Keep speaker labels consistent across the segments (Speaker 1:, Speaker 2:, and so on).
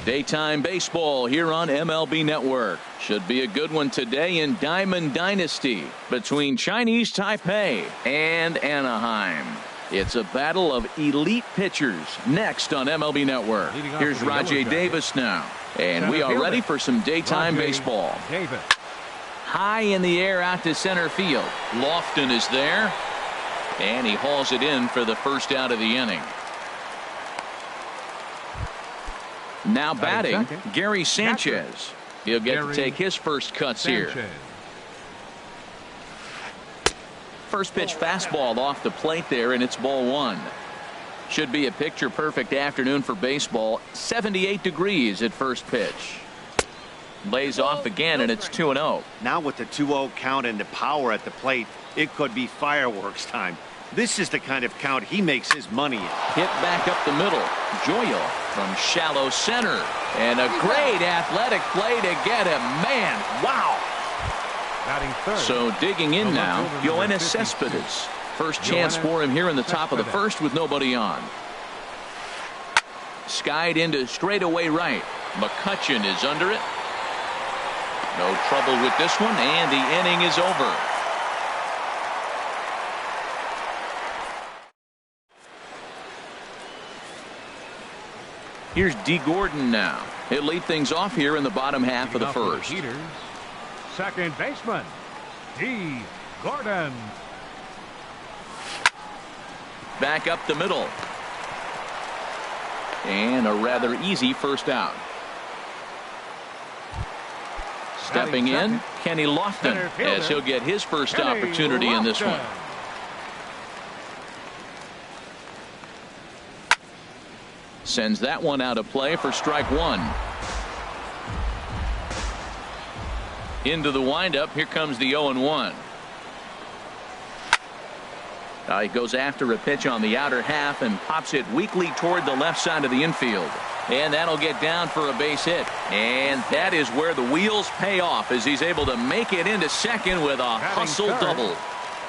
Speaker 1: Daytime baseball here on MLB Network. Should be a good one today in Diamond Dynasty between Chinese Taipei and Anaheim. It's a battle of elite pitchers next on MLB Network. Here's Rajay Davis now. And we are ready for some daytime baseball. High in the air out to center field. Lofton is there. And he hauls it in for the first out of the inning. Now batting, Gary Sanchez. He'll get to take his first cuts here. First pitch fastball off the plate there, and it's ball one. Should be a picture-perfect afternoon for baseball. 78 degrees at first pitch. Lays off again, and it's 2-0.
Speaker 2: Now with the 2-0 count and the power at the plate, it could be fireworks time. This is the kind of count he makes his money in.
Speaker 1: Hit back up the middle. Joya from shallow center. And a great athletic play to get him. Man, wow. So digging in now, Yoenis Cespedes. First chance for him here in the top of the first with nobody on. Skied into straightaway right. McCutchen is under it. No trouble with this one, and the inning is over. Here's D. Gordon now. He'll lead things off here in the bottom half of the first.
Speaker 3: Second baseman, D. Gordon.
Speaker 1: Back up the middle. And a rather easy first out. Stepping in, Kenny Lofton, as he'll get his first opportunity in this one. Sends that one out of play for strike one. Into the windup. Here comes the 0-1. He goes after a pitch on the outer half and pops it weakly toward the left side of the infield. And that'll get down for a base hit. And that is where the wheels pay off as he's able to make it into second with a hustle double.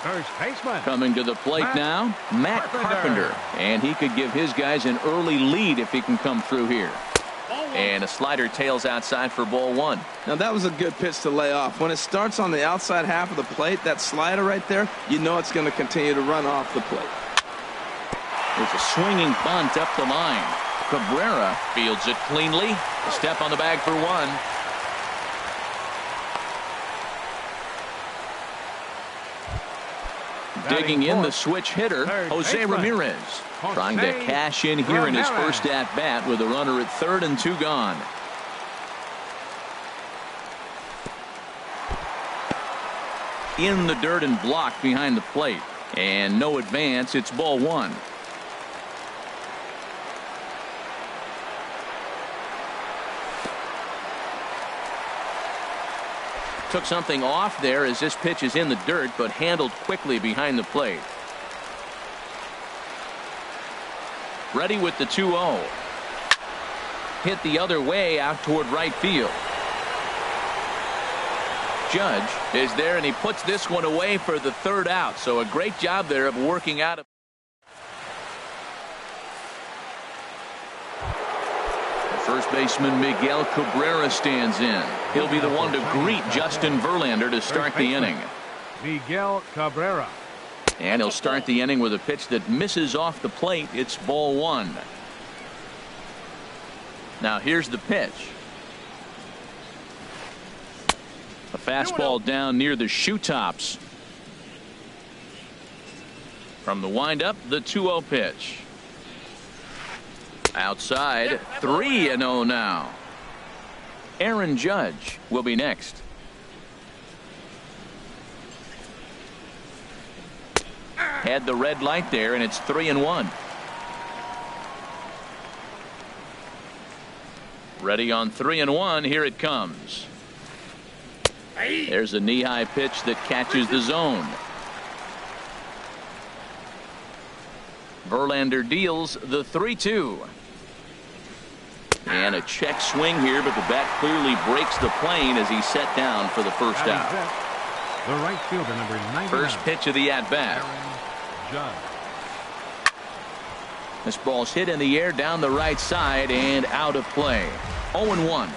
Speaker 3: First baseman.
Speaker 1: Coming to the plate now, Matt Carpenter. And he could give his guys an early lead if he can come through here. And a slider tails outside for ball one.
Speaker 4: Now that was a good pitch to lay off. When it starts on the outside half of the plate, that slider right there, you know it's going to continue to run off the plate.
Speaker 1: There's a swinging bunt up the line. Cabrera fields it cleanly. A step on the bag for one. Digging in the switch hitter, Jose Ramirez, trying to cash in here in his first at bat with a runner at third and two gone. In the dirt and blocked behind the plate, and no advance. It's ball one. Took something off there as this pitch is in the dirt, but handled quickly behind the plate. Ready with the 2-0. Hit the other way out toward right field. Judge is there, and he puts this one away for the third out. So a great job there of working out. First baseman Miguel Cabrera stands in. He'll be the one to greet Justin Verlander to start the inning.
Speaker 3: Miguel Cabrera.
Speaker 1: And he'll start the inning with a pitch that misses off the plate. It's ball one. Now here's the pitch. A fastball down near the shoe tops. From the windup, the 2-0 pitch. Outside, 3-0 now. Aaron Judge will be next. Had the red light there, and it's 3-1. Ready on 3-1. Here it comes. There's a knee-high pitch that catches the zone. Verlander deals the 3-2. And a check swing here, but the bat clearly breaks the plane as he's set down for the first out.
Speaker 3: The right fielder, number 99.
Speaker 1: First pitch of the at-bat. This ball's hit in the air down the right side and out of play. 0-1.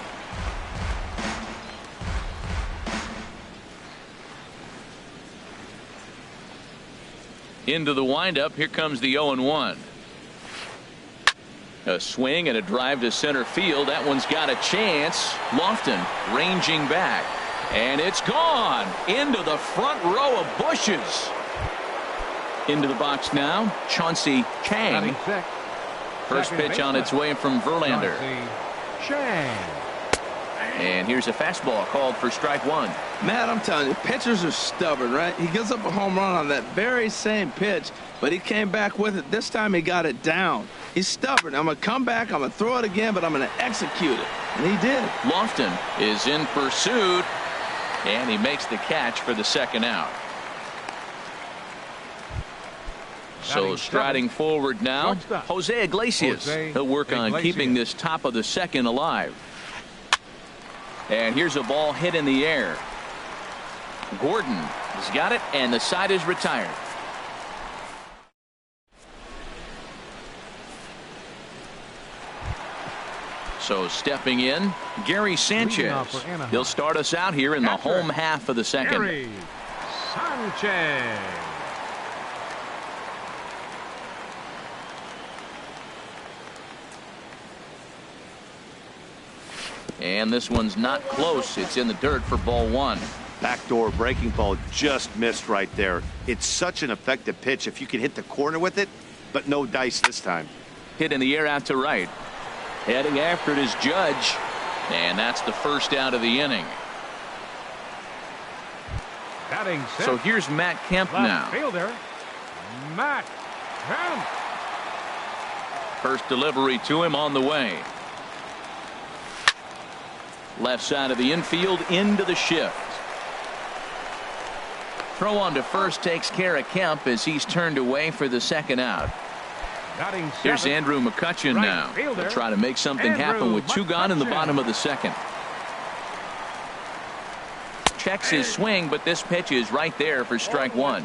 Speaker 1: Into the windup. Here comes the 0-1. A swing and a drive to center field. That one's got a chance. Lofton ranging back. And it's gone into the front row of bushes. Into the box now, Chauncey Chang. First pitch on its way from Verlander. And here's a fastball called for strike one.
Speaker 4: Matt, I'm telling you, pitchers are stubborn, right? He gives up a home run on that very same pitch, but he came back with it. This time he got it down. He's stubborn. I'm going to come back, I'm going to throw it again, but I'm going to execute it. And he did.
Speaker 1: Lofton is in pursuit, and he makes the catch for the second out. So striding forward now, Jose Iglesias. He'll work on keeping this top of the second alive. And here's a ball hit in the air. Gordon has got it, and the side is retired. So stepping in, Gary Sanchez. He'll start us out here in the home half of the second.
Speaker 3: Gary Sanchez.
Speaker 1: And this one's not close. It's in the dirt for ball one.
Speaker 2: Backdoor breaking ball just missed right there. It's such an effective pitch if you can hit the corner with it, but no dice this time.
Speaker 1: Hit in the air out to right. Heading after it is Judge. And that's the first out of the inning. So here's Matt Kemp now.
Speaker 3: Fielder, Matt Kemp.
Speaker 1: First delivery to him on the way. Left side of the infield into the shift. Throw on to first takes care of Kemp as he's turned away for the second out. Here's Andrew McCutchen now. He'll try to make something happen with two gone in the bottom of the second. Checks his swing, but this pitch is right there for strike one.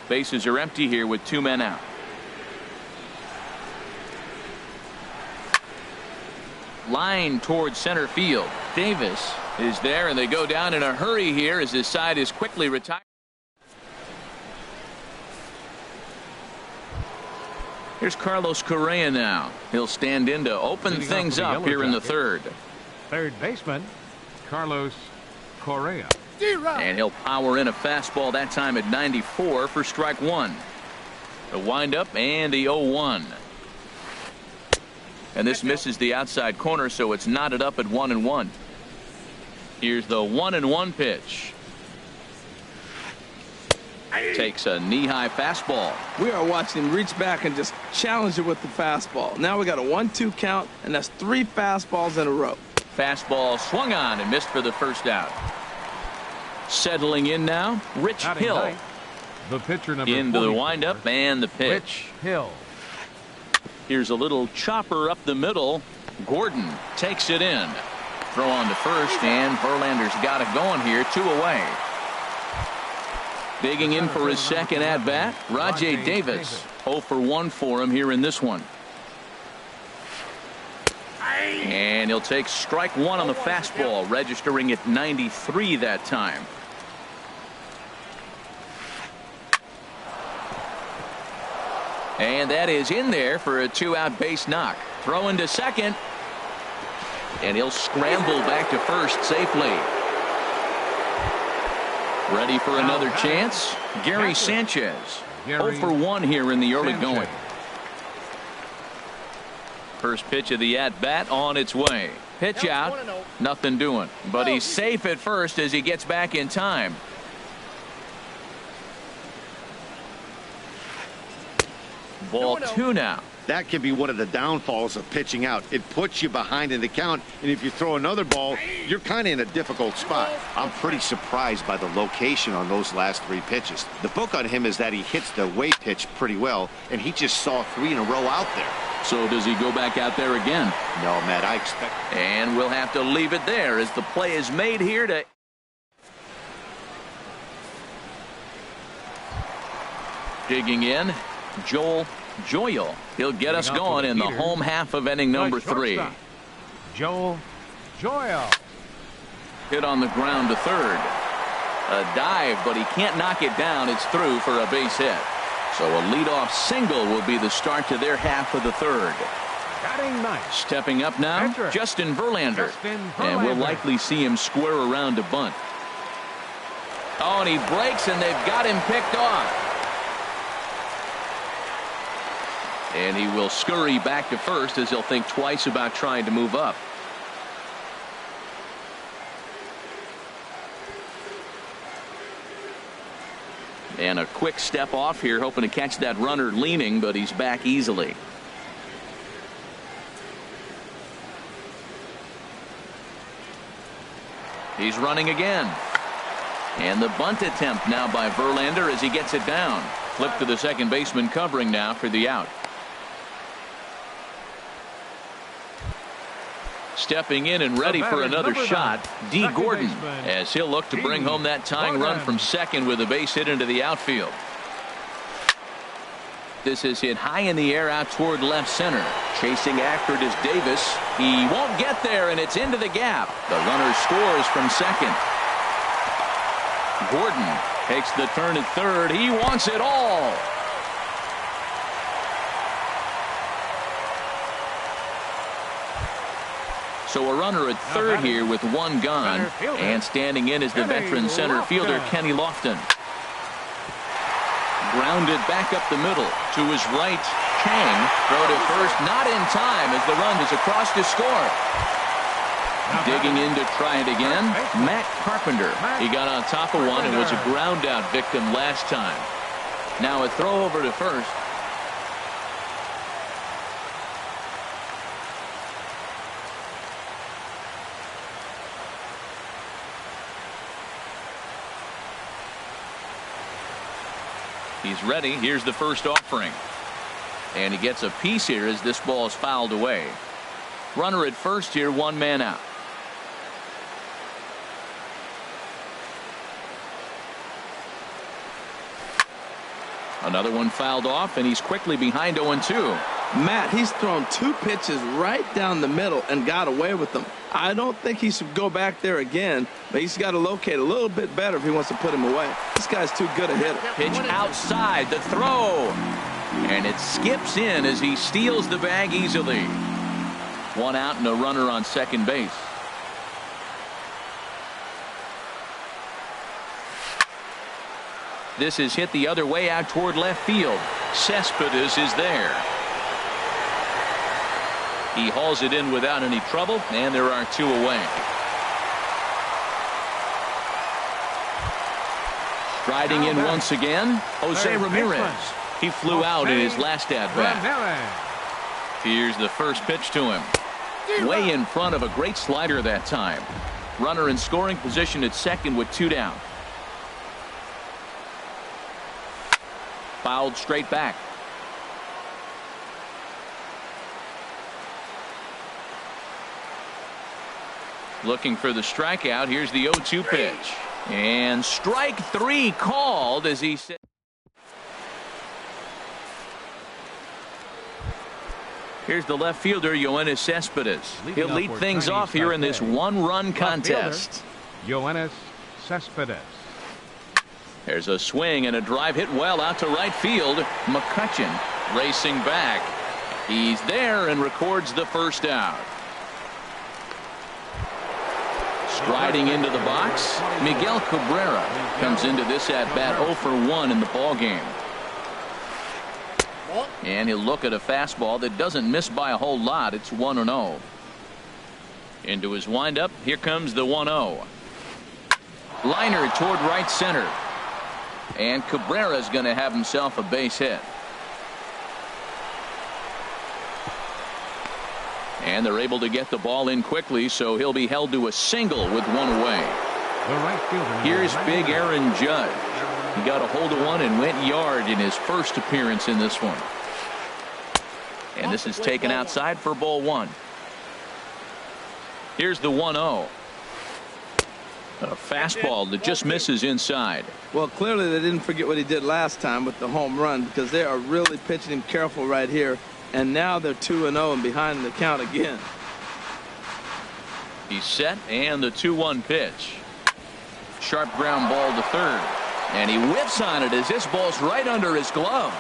Speaker 1: Bases are empty here with two men out. Line towards center field. Davis is there, and they go down in a hurry here as his side is quickly retired. Here's Carlos Correa now. He'll stand in to open things up here in the third.
Speaker 3: Third baseman, Carlos Correa.
Speaker 1: And he'll power in a fastball that time at 94 for strike one. The windup and the 0-1. And this misses the outside corner, so it's knotted up at 1-1. Here's the 1-1 pitch. Takes a knee-high fastball.
Speaker 4: We are watching him reach back and just challenge it with the fastball. Now we got a 1-2 count, and that's 3 fastballs in a row.
Speaker 1: Fastball swung on and missed for the first out. Settling in now, Rich Hill.
Speaker 3: The pitcher number
Speaker 1: into
Speaker 3: 44.
Speaker 1: The windup and the pitch.
Speaker 3: Rich Hill.
Speaker 1: Here's a little chopper up the middle. Gordon takes it in. Throw on to first, and Verlander's got it going here. 2 away. Digging in for his second at bat, Rajay Davis. 0 for 1 for him here in this one. And he'll take strike one on the fastball, registering at 93 that time. And that is in there for a 2-out base knock. Throw into second. And he'll scramble back to first safely. Ready for another chance? Gary Sanchez. 0 for 1 here in the early going. First pitch of the at-bat on its way. Pitch out. Nothing doing. But he's safe at first as he gets back in time. Ball 2 now.
Speaker 2: That can be one of the downfalls of pitching out. It puts you behind in the count, and if you throw another ball, you're kind of in a difficult spot. I'm pretty surprised by the location on those last 3 pitches. The book on him is that he hits the away pitch pretty well, and he just saw 3 in a row out there.
Speaker 1: So does he go back out there again?
Speaker 2: No, Matt, I expect.
Speaker 1: And we'll have to leave it there as the play is made here to. Digging in, Joel Joyal. He'll get us going in the home half of inning number 3.
Speaker 3: Joel Joyle.
Speaker 1: Hit on the ground to third. A dive, but he can't knock it down. It's through for a base hit. So a leadoff single will be the start to their half of the third.
Speaker 3: Batting ninth.
Speaker 1: Stepping up now,
Speaker 3: Pitcher.
Speaker 1: Justin Verlander. And we'll likely see him square around to bunt. Oh, and he breaks, and they've got him picked off. And he will scurry back to first as he'll think twice about trying to move up. And a quick step off here, hoping to catch that runner leaning, but he's back easily. He's running again. And the bunt attempt now by Verlander as he gets it down. Flip to the second baseman covering now for the out. Stepping in and ready for another shot, D. Gordon, as he'll look to bring home that tying run from second with a base hit into the outfield. This is hit high in the air out toward left center. Chasing after it is Davis. He won't get there, and it's into the gap. The runner scores from second. Gordon takes the turn at third. He wants it all. So a runner at third here with one gone, and standing in is the veteran center fielder Kenny Lofton. Grounded back up the middle to his right. Chang throw to first, not in time as the run is across to score. Digging in to try it again, Matt Carpenter. He got on top of one and was a ground out victim last time. Now a throw over to first. He's ready. Here's the first offering. And he gets a piece here as this ball is fouled away. Runner at first here, one man out. Another one fouled off, and he's quickly behind 0-2.
Speaker 4: Matt, he's thrown two pitches right down the middle and got away with them. I don't think he should go back there again, but he's got to locate a little bit better if he wants to put him away. This guy's too good a hitter.
Speaker 1: Pitch outside, the throw. And it skips in as he steals the bag easily. One out and a runner on second base. This is hit the other way out toward left field. Cespedes is there. He hauls it in without any trouble, and there are two away. Striding in once again, Jose Ramirez. He flew out in his last at-bat. Here's the first pitch to him. Way in front of a great slider that time. Runner in scoring position at second with two down. Fouled straight back. Looking for the strikeout. Here's the 0-2 pitch. And strike three called as he said. Here's the left fielder, Yoenis Cespedes. He'll lead things off here in this one-run contest.
Speaker 3: Yoenis Cespedes.
Speaker 1: There's a swing and a drive hit well out to right field. McCutchen racing back. He's there and records the first out. Striding into the box, Miguel Cabrera comes into this at-bat 0 for 1 in the ballgame. And he'll look at a fastball that doesn't miss by a whole lot. It's 1-0. Into his windup, here comes the 1-0. Liner toward right center. And Cabrera's going to have himself a base hit. And they're able to get the ball in quickly, so he'll be held to a single with one away. Here's big Aaron Judge. He got a hold of one and went yard in his first appearance in this one. And this is taken outside for ball one. Here's the 1-0. A fastball that just misses inside.
Speaker 4: Well, clearly they didn't forget what he did last time with the home run, because they are really pitching him careful right here. And now they're 2-0 and behind in the count again.
Speaker 1: He's set, and the 2-1 pitch. Sharp ground ball to third. And he whiffs on it as this ball's right under his glove.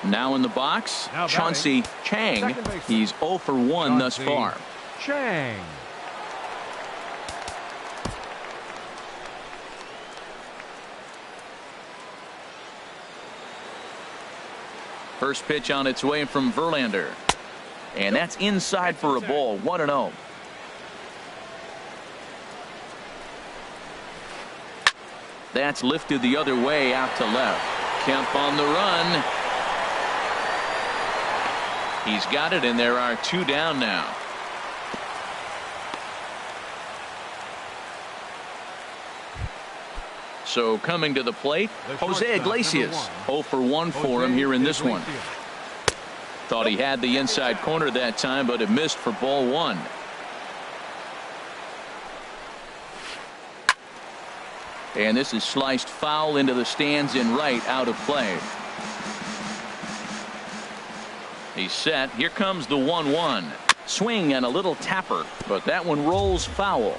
Speaker 1: Now in the box, Chauncey Chang. He's 0 for 1 thus far.
Speaker 3: Chang.
Speaker 1: First pitch on its way from Verlander. And that's inside for a ball. 1-0. That's lifted the other way out to left. Kemp on the run. He's got it, and there are 2 down now. So coming to the plate, Jose Iglesias. 0 for 1 for him here in this one. Thought he had the inside corner that time, but it missed for ball 1. And this is sliced foul into the stands in right, out of play. He's set. Here comes the 1-1. Swing and a little tapper, but that one rolls foul.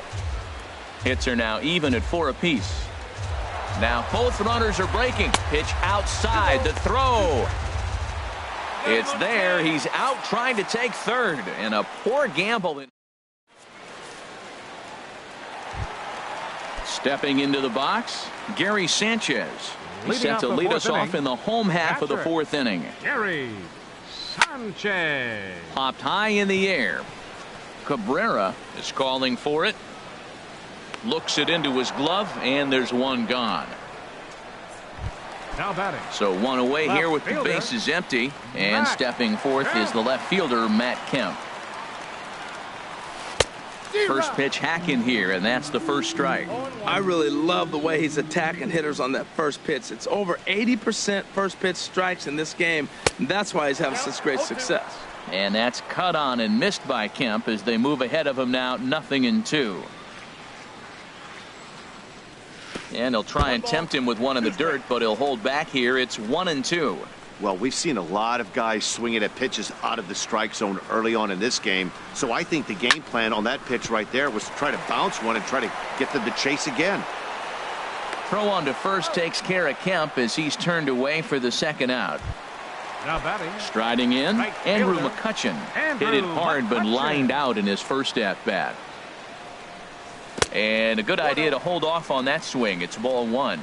Speaker 1: Hits are now even at 4 apiece. Now both runners are breaking. Pitch outside. The throw. It's there. He's out trying to take third. And a poor gamble. Stepping into the box, Gary Sanchez. He's set to lead us off in the home half of the 4th inning.
Speaker 3: Gary Sanchez.
Speaker 1: Popped high in the air. Cabrera is calling for it. Looks it into his glove, and there's 1 gone.
Speaker 3: Now batting.
Speaker 1: So 1 away here with the bases empty. And stepping forth is the left fielder, Matt Kemp. First pitch hacking here, and that's the first strike.
Speaker 4: I really love the way he's attacking hitters on that first pitch. It's over 80% first pitch strikes in this game, and that's why he's having such great success.
Speaker 1: And that's cut on and missed by Kemp as they move ahead of him now, 0-2. And he'll try and tempt him with one in the dirt, but he'll hold back here. It's 1-2.
Speaker 2: Well, we've seen a lot of guys swinging at pitches out of the strike zone early on in this game. So I think the game plan on that pitch right there was to try to bounce one and try to get them to chase again.
Speaker 1: Throw on to first takes care of Kemp as he's turned away for the 2nd out.
Speaker 3: Now batting.
Speaker 1: Striding in, Andrew McCutchen. Hit it hard but lined out in his first at bat. And a good idea to hold off on that swing. It's ball 1.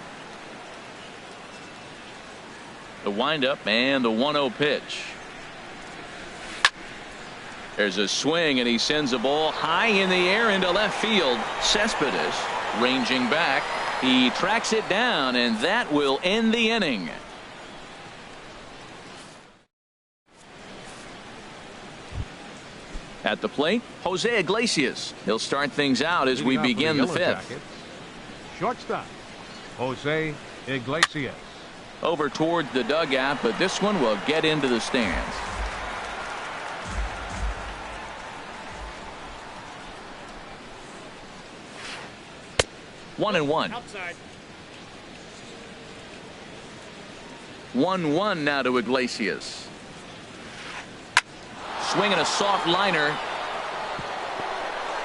Speaker 1: The windup and the 1-0 pitch. There's a swing, and he sends a ball high in the air into left field. Cespedes ranging back. He tracks it down, and that will end the inning. At the plate, Jose Iglesias. He'll start things out as we begin the 5th.
Speaker 3: Shortstop, Jose Iglesias.
Speaker 1: Over toward the dugout, but this one will get into the stands. One and one.
Speaker 5: Outside.
Speaker 1: 1-1 now to Iglesias. Swinging a soft liner.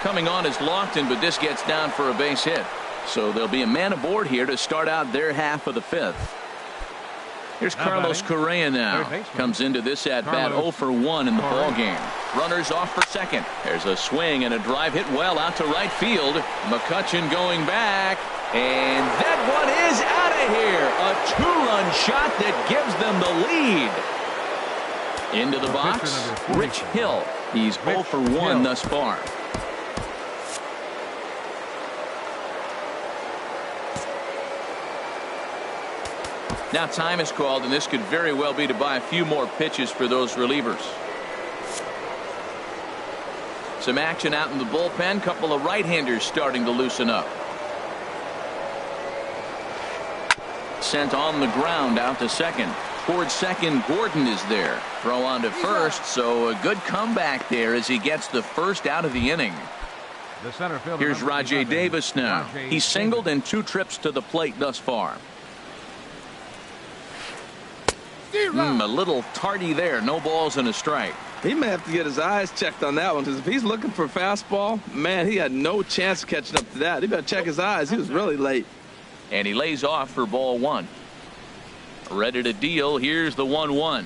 Speaker 1: Coming on is Lofton, but this gets down for a base hit. So there'll be a man aboard here to start out their half of the 5th. Here's Carlos Correa now. Comes into this at bat 0 for 1 in the ball game. Runners off for second. There's a swing and a drive hit well out to right field. McCutchen going back. And that one is out of here. A 2-run shot that gives them the lead. Into the box, Rich Hill. He's 0 for 1 thus far. Now time is called, and this could very well be to buy a few more pitches for those relievers. Some action out in the bullpen. Couple of right-handers starting to loosen up. Sent on the ground out to second. Towards second, Gordon is there. Throw on to first, so a good comeback there as he gets the first out of the inning. Here's Rajay Davis now. He's singled in 2 trips to the plate thus far. A little tardy there. No balls and a strike.
Speaker 4: He may have to get his eyes checked on that one, because if he's looking for a fastball, man, he had no chance of catching up to that. He better check his eyes. He was really late.
Speaker 1: And he lays off for ball one. Ready to deal. Here's the 1-1.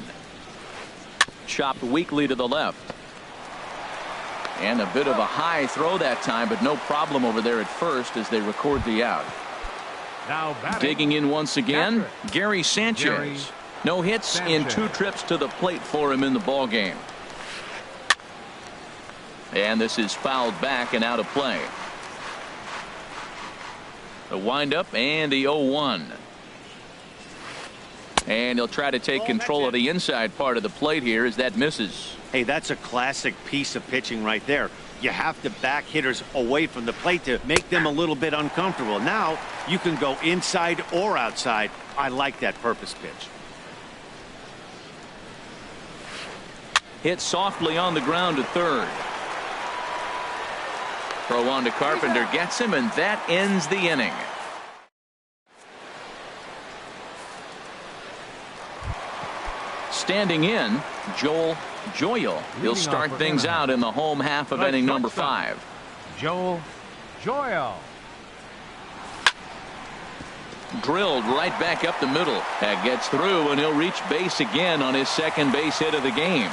Speaker 1: Chopped weakly to the left. And a bit of a high throw that time, but no problem over there at first as they record the out.
Speaker 3: Now
Speaker 1: digging in once again, Gary Sanchez. No hits in 2 trips to the plate for him in the ball game. And this is fouled back and out of play. The windup and the 0-1. And he'll try to take control of the inside part of the plate here as that misses.
Speaker 2: Hey, that's a classic piece of pitching right there. You have to back hitters away from the plate to make them a little bit uncomfortable. Now you can go inside or outside. I like that purpose pitch.
Speaker 1: Hit softly on the ground to third. Throw on to Carpenter, gets him, and that ends the inning. Standing in, Joel Joyal. He'll start things out in the home half of inning number 5.
Speaker 3: Joel Joyal.
Speaker 1: Drilled right back up the middle. That gets through, and he'll reach base again on his second base hit of the game.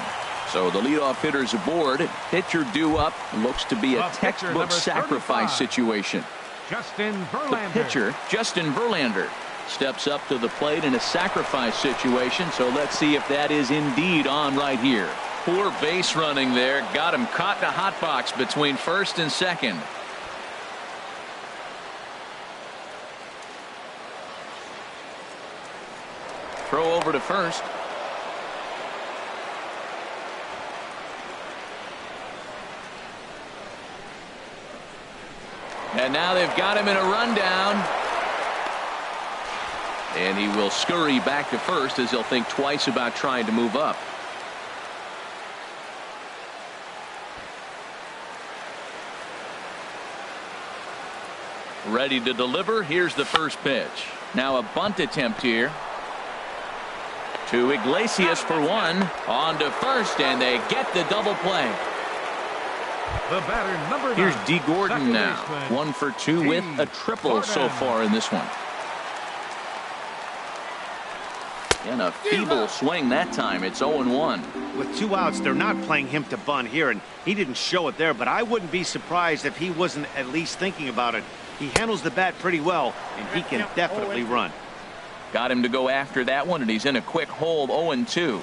Speaker 1: So the leadoff hitter's aboard. Pitcher due up. Looks to be a textbook sacrifice situation.
Speaker 3: Justin Verlander.
Speaker 1: The pitcher, Justin Verlander, steps up to the plate in a sacrifice situation. So let's see if that is indeed on right here. Poor base running there. Got him caught in a hot box between first and second. Throw over to first. And now they've got him in a rundown. And he will scurry back to first as he'll think twice about trying to move up. Ready to deliver. Here's the first pitch. Now a bunt attempt here. To Iglesias for one. On to first, and they get the double play.
Speaker 3: The batter, number 9.
Speaker 1: Here's D. Gordon now. 1 for 2 with a triple so far in this one. And a feeble swing that time. It's 0-1.
Speaker 2: With 2 outs, they're not playing him to bunt here, and he didn't show it there, but I wouldn't be surprised if he wasn't at least thinking about it. He handles the bat pretty well, and he can definitely run.
Speaker 1: Got him to go after that one, and he's in a quick hold. 0-2.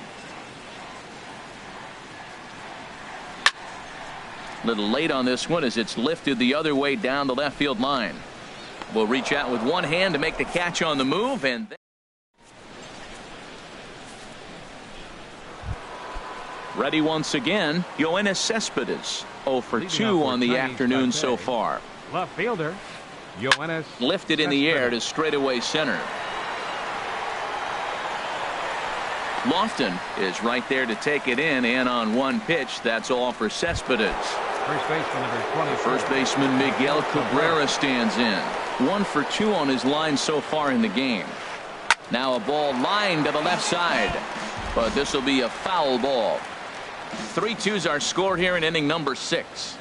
Speaker 1: Little late on this one as it's lifted the other way down the left field line. Will reach out with one hand to make the catch on the move, and ready once again, Yoenis Cespedes. 0 for 2 on the afternoon so far.
Speaker 3: Left fielder, Yoenis.
Speaker 1: Lifted in the air to straightaway center. Lofton is right there to take it in, and on one pitch, that's all for Cespedes.
Speaker 3: First baseman number 20.
Speaker 1: First baseman Miguel Cabrera stands in. 1 for 2 on his line so far in the game. Now a ball lined to the left side, but this will be a foul ball. 3-2's our score here in inning number 6.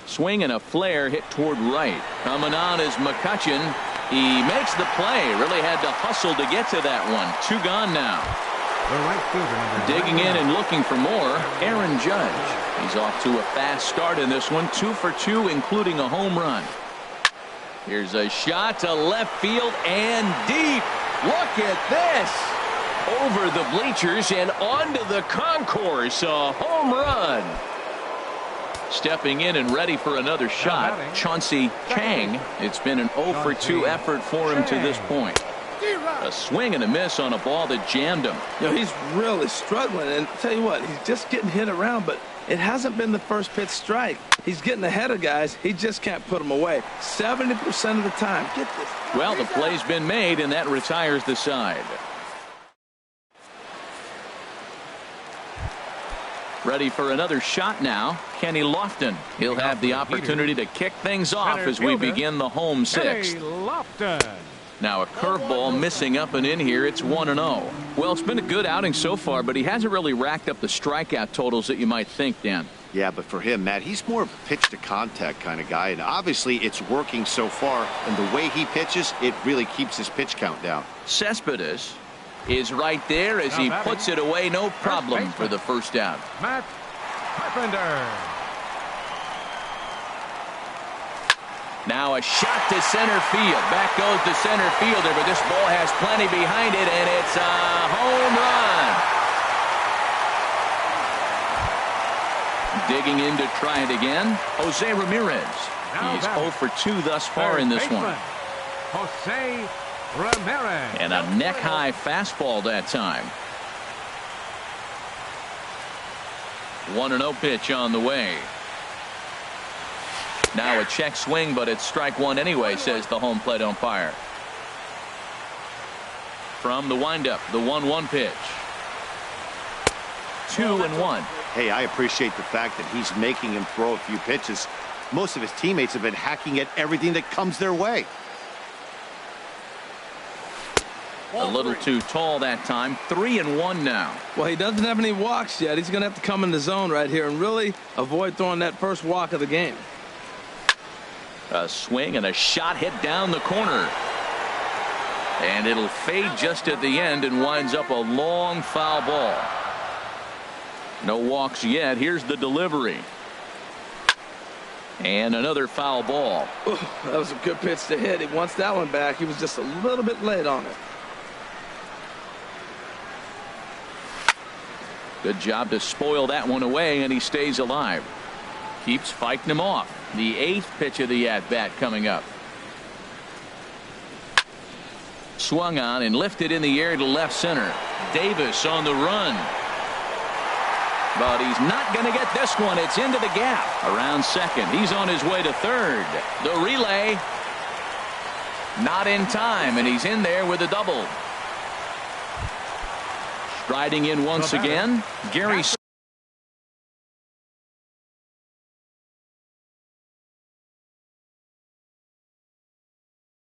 Speaker 1: Swing and a flare hit toward right. Coming on is McCutchen. He makes the play. Really had to hustle to get to that one. 2 gone now.
Speaker 3: The right fielder,
Speaker 1: digging in and looking for more, Aaron Judge. He's off to a fast start in this one. 2 for 2, including a home run. Here's a shot to left field and deep. Look at this. Over the bleachers and onto the concourse. A home run. Stepping in and ready for another shot, Chauncey Chang. It's been an 0 for 2 effort for him to this point. A swing and a miss on a ball that jammed him.
Speaker 4: You know, he's really struggling, and tell you what, he's just getting hit around, but it hasn't been the first pitch strike. He's getting ahead of guys. He just can't put them away 70% of the time. Get this.
Speaker 1: Well, the play's been made, and that retires the side. Ready for another shot now, Kenny Lofton. He'll have the opportunity to kick things off as we begin the home 6th.
Speaker 3: Lofton.
Speaker 1: Now a curveball missing up and in here. It's 1-0. Well, it's been a good outing so far, but he hasn't really racked up the strikeout totals that you might think, Dan.
Speaker 2: Yeah, but for him, Matt, he's more of a pitch-to-contact kind of guy, and obviously it's working so far, and the way he pitches, it really keeps his pitch count down.
Speaker 1: Cespedes is right there as he puts it away. No problem for the first out.
Speaker 3: Matt Carpenter.
Speaker 1: Now a shot to center field. Back goes the center fielder, but this ball has plenty behind it, and it's a home run. Digging in to try it again, Jose Ramirez. He's 0 for 2 thus far in this one.
Speaker 3: Jose Ramirez.
Speaker 1: And a neck-high fastball that time. 1-0 pitch on the way. Now a check swing, but it's strike one anyway, says the home plate umpire. From the windup, the 1-1 pitch. 2-1.
Speaker 2: Hey, I appreciate the fact that he's making him throw a few pitches. Most of his teammates have been hacking at everything that comes their way.
Speaker 1: A little too tall that time. 3-1 now.
Speaker 4: Well, he doesn't have any walks yet. He's going to have to come in the zone right here and really avoid throwing that first walk of the game.
Speaker 1: A swing and a shot hit down the corner. And it'll fade just at the end and winds up a long foul ball. No walks yet. Here's the delivery. And another foul ball.
Speaker 4: Ooh, that was a good pitch to hit. He wants that one back. He was just a little bit late on it.
Speaker 1: Good job to spoil that one away, and he stays alive. Keeps fighting him off. The 8th pitch of the at-bat coming up. Swung on and lifted in the air to left center. Davis on the run. But he's not going to get this one. It's into the gap. Around second. He's on his way to third. The relay. Not in time, and he's in there with a double. Striding in once again, Gary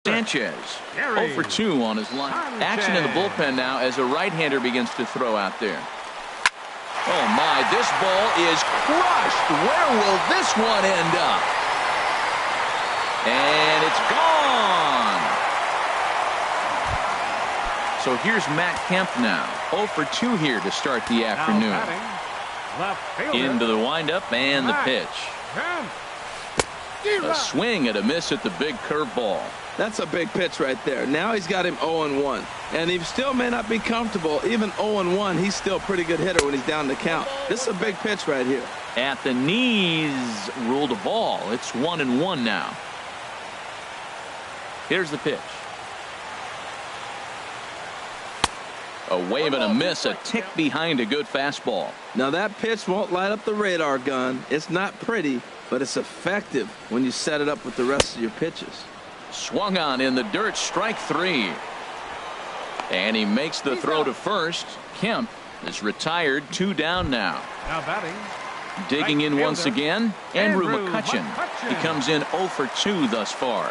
Speaker 1: Sanchez. 0 for 2 on his line. Action in the bullpen now as a right-hander begins to throw out there. Oh my, this ball is crushed. Where will this one end up? And it's gone. So here's Matt Kemp now. 0 for 2 here to start the afternoon. Into the windup and the pitch. A swing and a miss at the big curveball.
Speaker 4: That's a big pitch right there. Now he's got him 0-1. And he still may not be comfortable. Even 0-1, he's still a pretty good hitter when he's down the count. This is a big pitch right here.
Speaker 1: At the knees, ruled a ball. It's 1-1 now. Here's the pitch. A wave and a miss, a tick behind a good fastball.
Speaker 4: Now that pitch won't light up the radar gun. It's not pretty, but it's effective when you set it up with the rest of your pitches.
Speaker 1: Swung on in the dirt, strike 3. And he makes the throw to first. Kemp is retired, 2 down now.
Speaker 3: Now batting.
Speaker 1: Digging in once again, Andrew McCutchen. He comes in 0 for 2 thus far.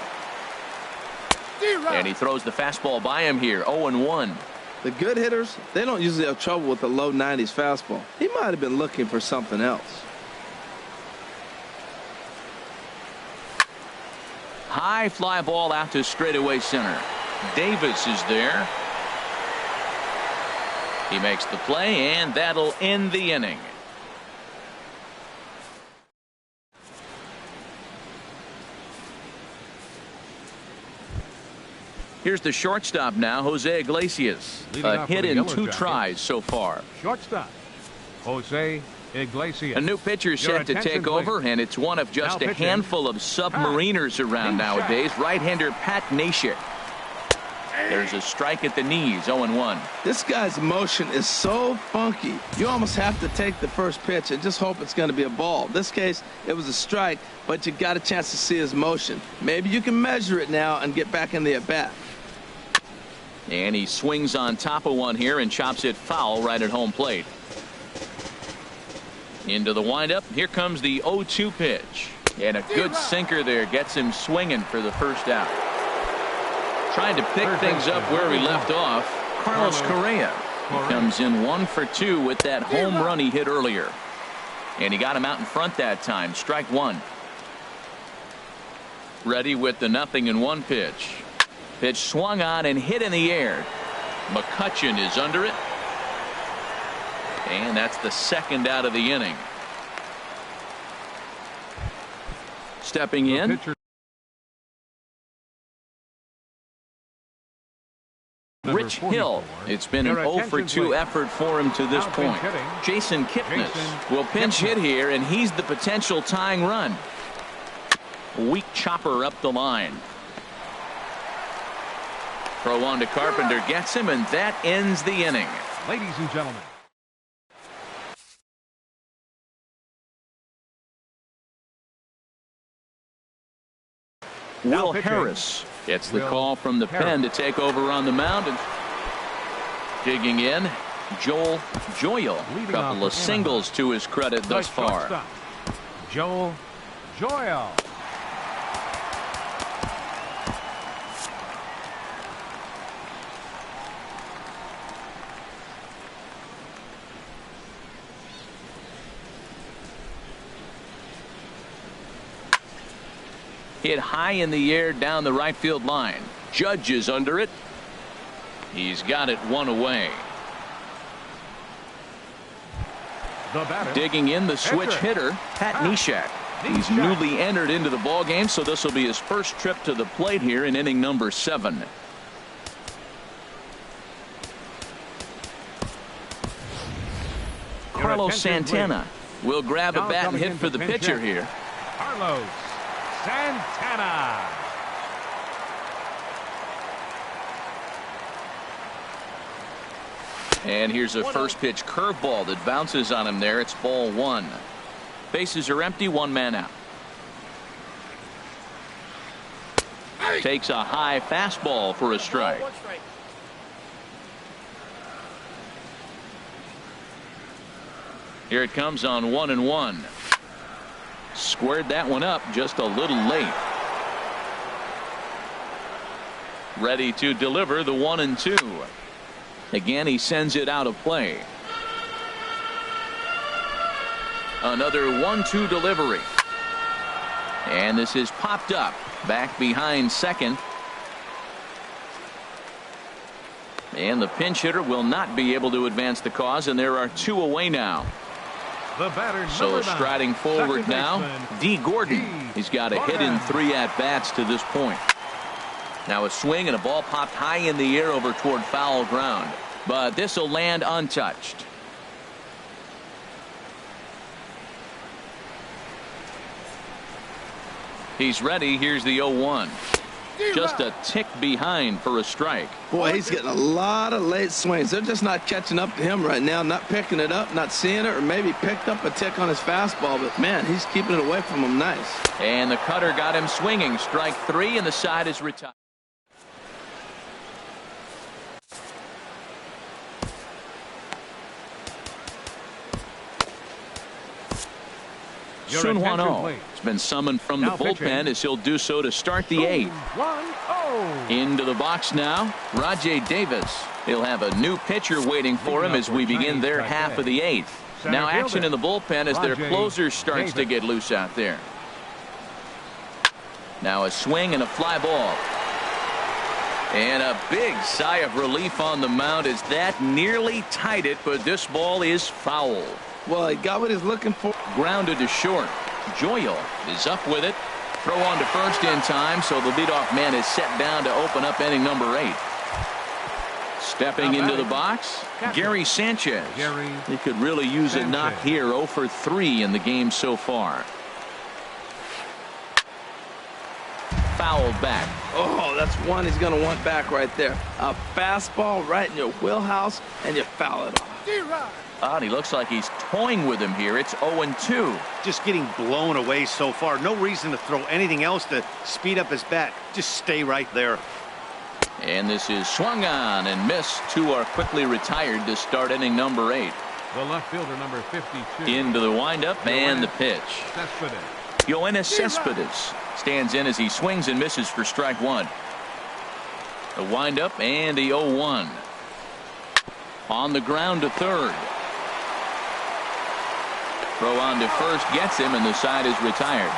Speaker 1: And he throws the fastball by him here, 0-1.
Speaker 4: The good hitters, they don't usually have trouble with the low 90s fastball. He might have been looking for something else.
Speaker 1: High fly ball out to straightaway center. Davis is there. He makes the play, and that'll end the inning. Here's the shortstop now, Jose Iglesias. A hit in 2 tries so far.
Speaker 3: Shortstop, Jose Iglesias.
Speaker 1: A new pitcher set to take over, and it's one of just a handful of submariners around nowadays. Right-hander Pat Neshek. There's a strike at the knees, 0-1.
Speaker 4: This guy's motion is so funky. You almost have to take the first pitch and just hope it's going to be a ball. In this case, it was a strike, but you got a chance to see his motion. Maybe you can measure it now and get back in the at-bat.
Speaker 1: And he swings on top of one here and chops it foul right at home plate. Into the windup. Here comes the 0-2 pitch. And a good sinker there gets him swinging for the first out. Trying to pick things up where we left off. Carlos Correa comes in 1 for 2 with that home run he hit earlier. And he got him out in front that time. Strike one. Ready with the 0-1 pitch. Pitch swung on and hit in the air. McCutchen is under it. And that's the second out of the inning. Stepping in. Rich Hill. It's been an 0 for 2 effort for him to this point. Jason Kipnis will pinch hit here, and he's the potential tying run. Weak chopper up the line. Throw on to Carpenter, gets him, and that ends the inning.
Speaker 3: Ladies and gentlemen.
Speaker 1: Will Harris gets the call from the pen to take over on the mound. And digging in, Joel Joyal. A couple of singles to his credit thus far.
Speaker 3: Joel Joyal.
Speaker 1: Hit high in the air down the right field line. Judge is under it. He's got it one away. Digging in, the switch hitter, Pat Neshek. He's newly entered into the ballgame, so this will be his first trip to the plate here in inning number 7. Carlos Santana will grab a bat and hit for the pitcher here.
Speaker 3: Carlos Santana.
Speaker 1: And here's a first pitch curveball that bounces on him there. It's ball 1. Bases are empty, 1 man out. Takes a high fastball for a strike. Here it comes on 1-1. Squared that one up just a little late. Ready to deliver the 1-2. Again, he sends it out of play. Another 1-2 delivery. And this is popped up back behind second. And the pinch hitter will not be able to advance the cause, and there are 2 away now. So striding forward now, D. Gordon. He's got a hit in 3 at-bats to this point. Now a swing and a ball popped high in the air over toward foul ground. But this will land untouched. He's ready. Here's the 0-1. Just a tick behind for a strike.
Speaker 4: Boy, he's getting a lot of late swings. They're just not catching up to him right now, not picking it up, not seeing it, or maybe picked up a tick on his fastball. But, man, he's keeping it away from him nice.
Speaker 1: And the cutter got him swinging. Strike 3, and the side is retired. Sun Hwan-Oh has been summoned from the bullpen as he'll do so to start the 8th. Into the box now, Rajay Davis. He'll have a new pitcher waiting for him as we begin their half of the 8th. Now action in the bullpen as their closer starts to get loose out there. Now a swing and a fly ball. And a big sigh of relief on the mound as that nearly tied it, but this ball is foul.
Speaker 4: Well, he got what he's looking for.
Speaker 1: Grounded to short. Joyal is up with it. Throw on to first in time, so the leadoff man is set down to open up inning number 8. Stepping into the box, Gary Sanchez. He could really use a knock here. 0 for 3 in the game so far. Fouled back.
Speaker 4: Oh, that's one he's going to want back right there. A fastball right in your wheelhouse, and you foul it off.
Speaker 1: And he looks like he's toying with him here. It's 0-2.
Speaker 2: Just getting blown away so far. No reason to throw anything else to speed up his bat. Just stay right there.
Speaker 1: And this is swung on and missed. 2 are quickly retired to start inning number 8.
Speaker 3: The left fielder, number 52.
Speaker 1: Into the windup and the pitch. Yoenis Cespedes stands in as he swings and misses for strike 1. The windup and the 0-1. On the ground to third. Throw on to first gets him, and the side is retired.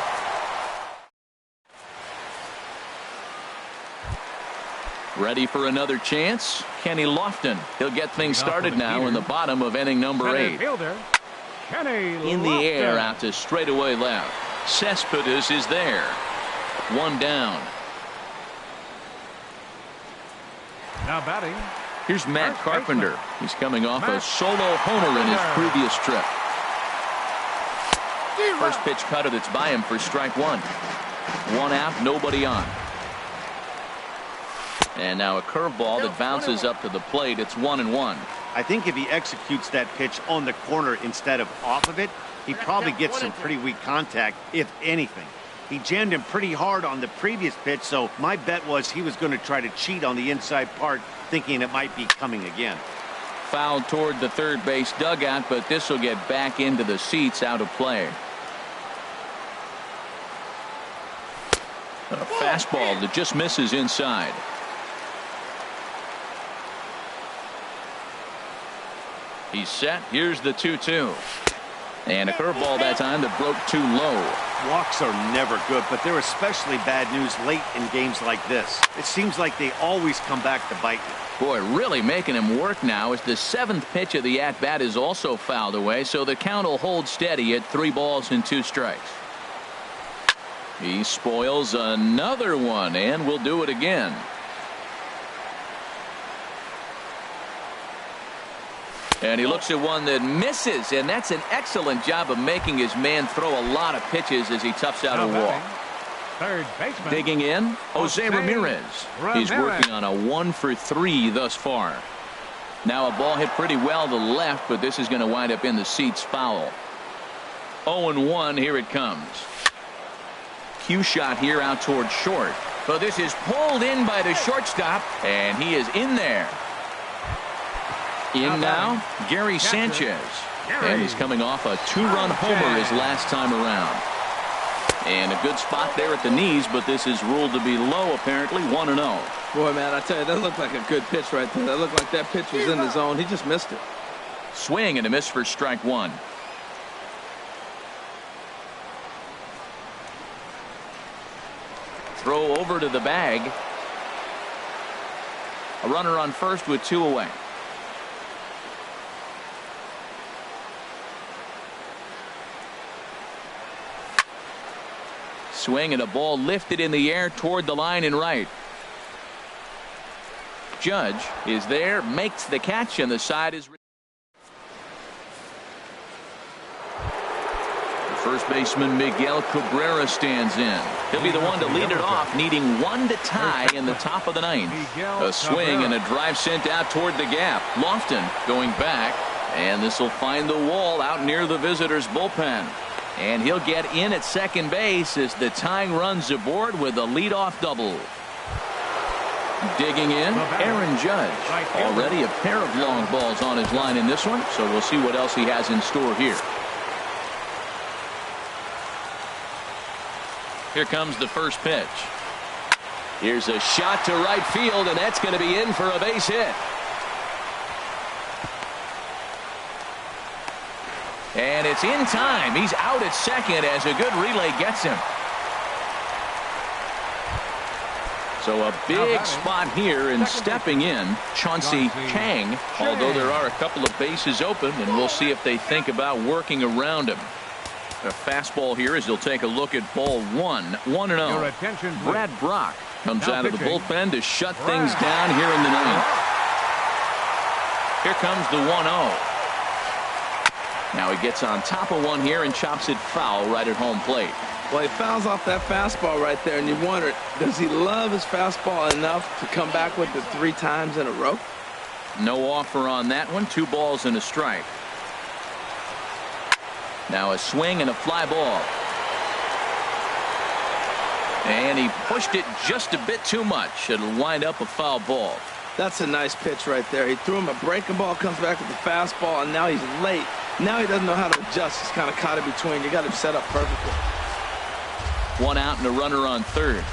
Speaker 1: Ready for another chance? Kenny Lofton. He'll get things started now in the bottom of inning number 8. In the air out to straightaway left. Cespedes is there. One down.
Speaker 3: Now batting.
Speaker 1: Here's Matt Carpenter. He's coming off a solo homer in his previous trip. First pitch cutter that's by him for strike one. One out, nobody on. And now a curveball that bounces up to the plate. It's 1-1.
Speaker 2: I think if he executes that pitch on the corner instead of off of it, he probably gets some pretty weak contact, if anything. He jammed him pretty hard on the previous pitch, so my bet was he was going to try to cheat on the inside part, thinking it might be coming again.
Speaker 1: Fouled toward the third base dugout, but this will get back into the seats, out of play. A fastball that just misses inside. He's set. Here's the 2-2. And a curveball that time that broke too low.
Speaker 2: Walks are never good, but they're especially bad news late in games like this. It seems like they always come back to bite you.
Speaker 1: Boy, really making him work now as the 7th pitch of the at-bat is also fouled away, so the count will hold steady at 3 balls and 2 strikes. He spoils another one, and will do it again. And he looks at one that misses, and that's an excellent job of making his man throw a lot of pitches as he toughs out a walk.
Speaker 3: Third baseman.
Speaker 1: Digging in, Jose Ramirez. He's working on a 1 for 3 thus far. Now a ball hit pretty well to the left, but this is going to wind up in the seats, foul. 0-1, here it comes. Cue shot here out toward short. But this is pulled in by the shortstop, and he is in there. In now, Gary Sanchez. And he's coming off a 2-run homer his last time around. And a good spot there at the knees, but this is ruled to be low, apparently. 1-0.
Speaker 4: Boy, man, I tell you, that looked like a good pitch right there. That looked like that pitch was in the zone. He just missed it.
Speaker 1: Swing and a miss for strike one. Throw over to the bag. A runner on first with 2 away. Swing and a ball lifted in the air toward the line and right. Judge is there, makes the catch, and the side is. First baseman Miguel Cabrera stands in. He'll be the one to lead it off, needing 1 to tie in the top of the 9th. A swing and a drive sent out toward the gap. Lofton going back, and this will find the wall out near the visitors' bullpen. And he'll get in at second base as the tying runs aboard with a leadoff double. Digging in, Aaron Judge. Already a pair of long balls on his line in this one, so we'll see what else he has in store here. Here comes the first pitch. Here's a shot to right field, and that's going to be in for a base hit. And it's in time. He's out at second as a good relay gets him. So a big spot here, and stepping in, Chauncey Chang, although there are a couple of bases open, and we'll see if they think about working around him. A fastball here as he'll take a look at ball 1. 1-0. Brad Brock comes out of the bullpen to shut things down here in the 9th. Here comes the 1-0. Now he gets on top of one here and chops it foul right at home plate.
Speaker 4: Well, he fouls off that fastball right there, and you wonder, does he love his fastball enough to come back with it 3 times in a row?
Speaker 1: No offer on that one. 2 balls and a strike. Now a swing and a fly ball. And he pushed it just a bit too much. It'll wind up a foul ball.
Speaker 4: That's a nice pitch right there. He threw him a breaking ball, comes back with the fastball, and now he's late. Now he doesn't know how to adjust. He's kind of caught in between. You got him set up perfectly.
Speaker 1: 1 out and a runner on third.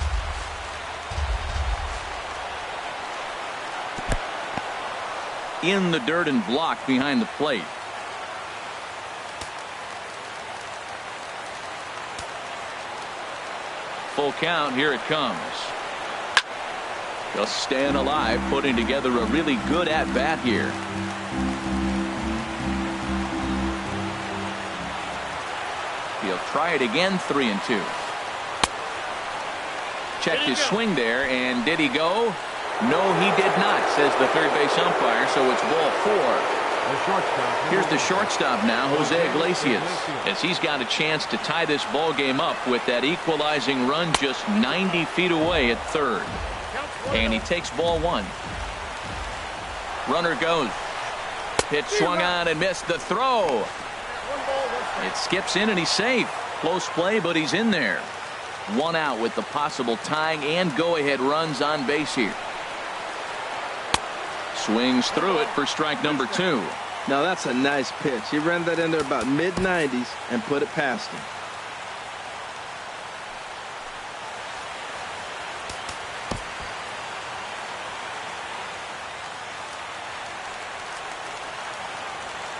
Speaker 1: in the dirt and blocked behind the plate. Full count. Here it comes. Just staying alive, putting together a really good at-bat here. He'll try it again. 3-2. Checked his swing there, and did he go? No, he did not, says the third base umpire, so it's ball 4. Here's the shortstop now, Jose Iglesias, as he's got a chance to tie this ball game up with that equalizing run just 90 feet away at third. And he takes ball 1. Runner goes. Pitch swung on and missed. The throw. It skips in and he's safe. Close play, but he's in there. 1 out with the possible tying and go-ahead runs on base here. Swings through it for strike number 2.
Speaker 4: Now that's a nice pitch. He ran that in there about mid-90s and put it past him.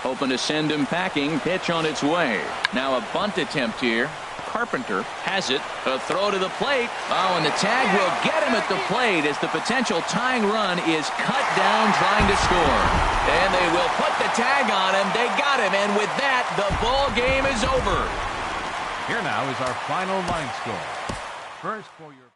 Speaker 1: Hoping to send him packing. Pitch on its way. Now a bunt attempt here. Carpenter has it. A throw to the plate. Oh, and the tag will get him at the plate as the potential tying run is cut down trying to score. And they will put the tag on him. They got him. And with that, the ball game is over.
Speaker 3: Here now is our final line score. First for your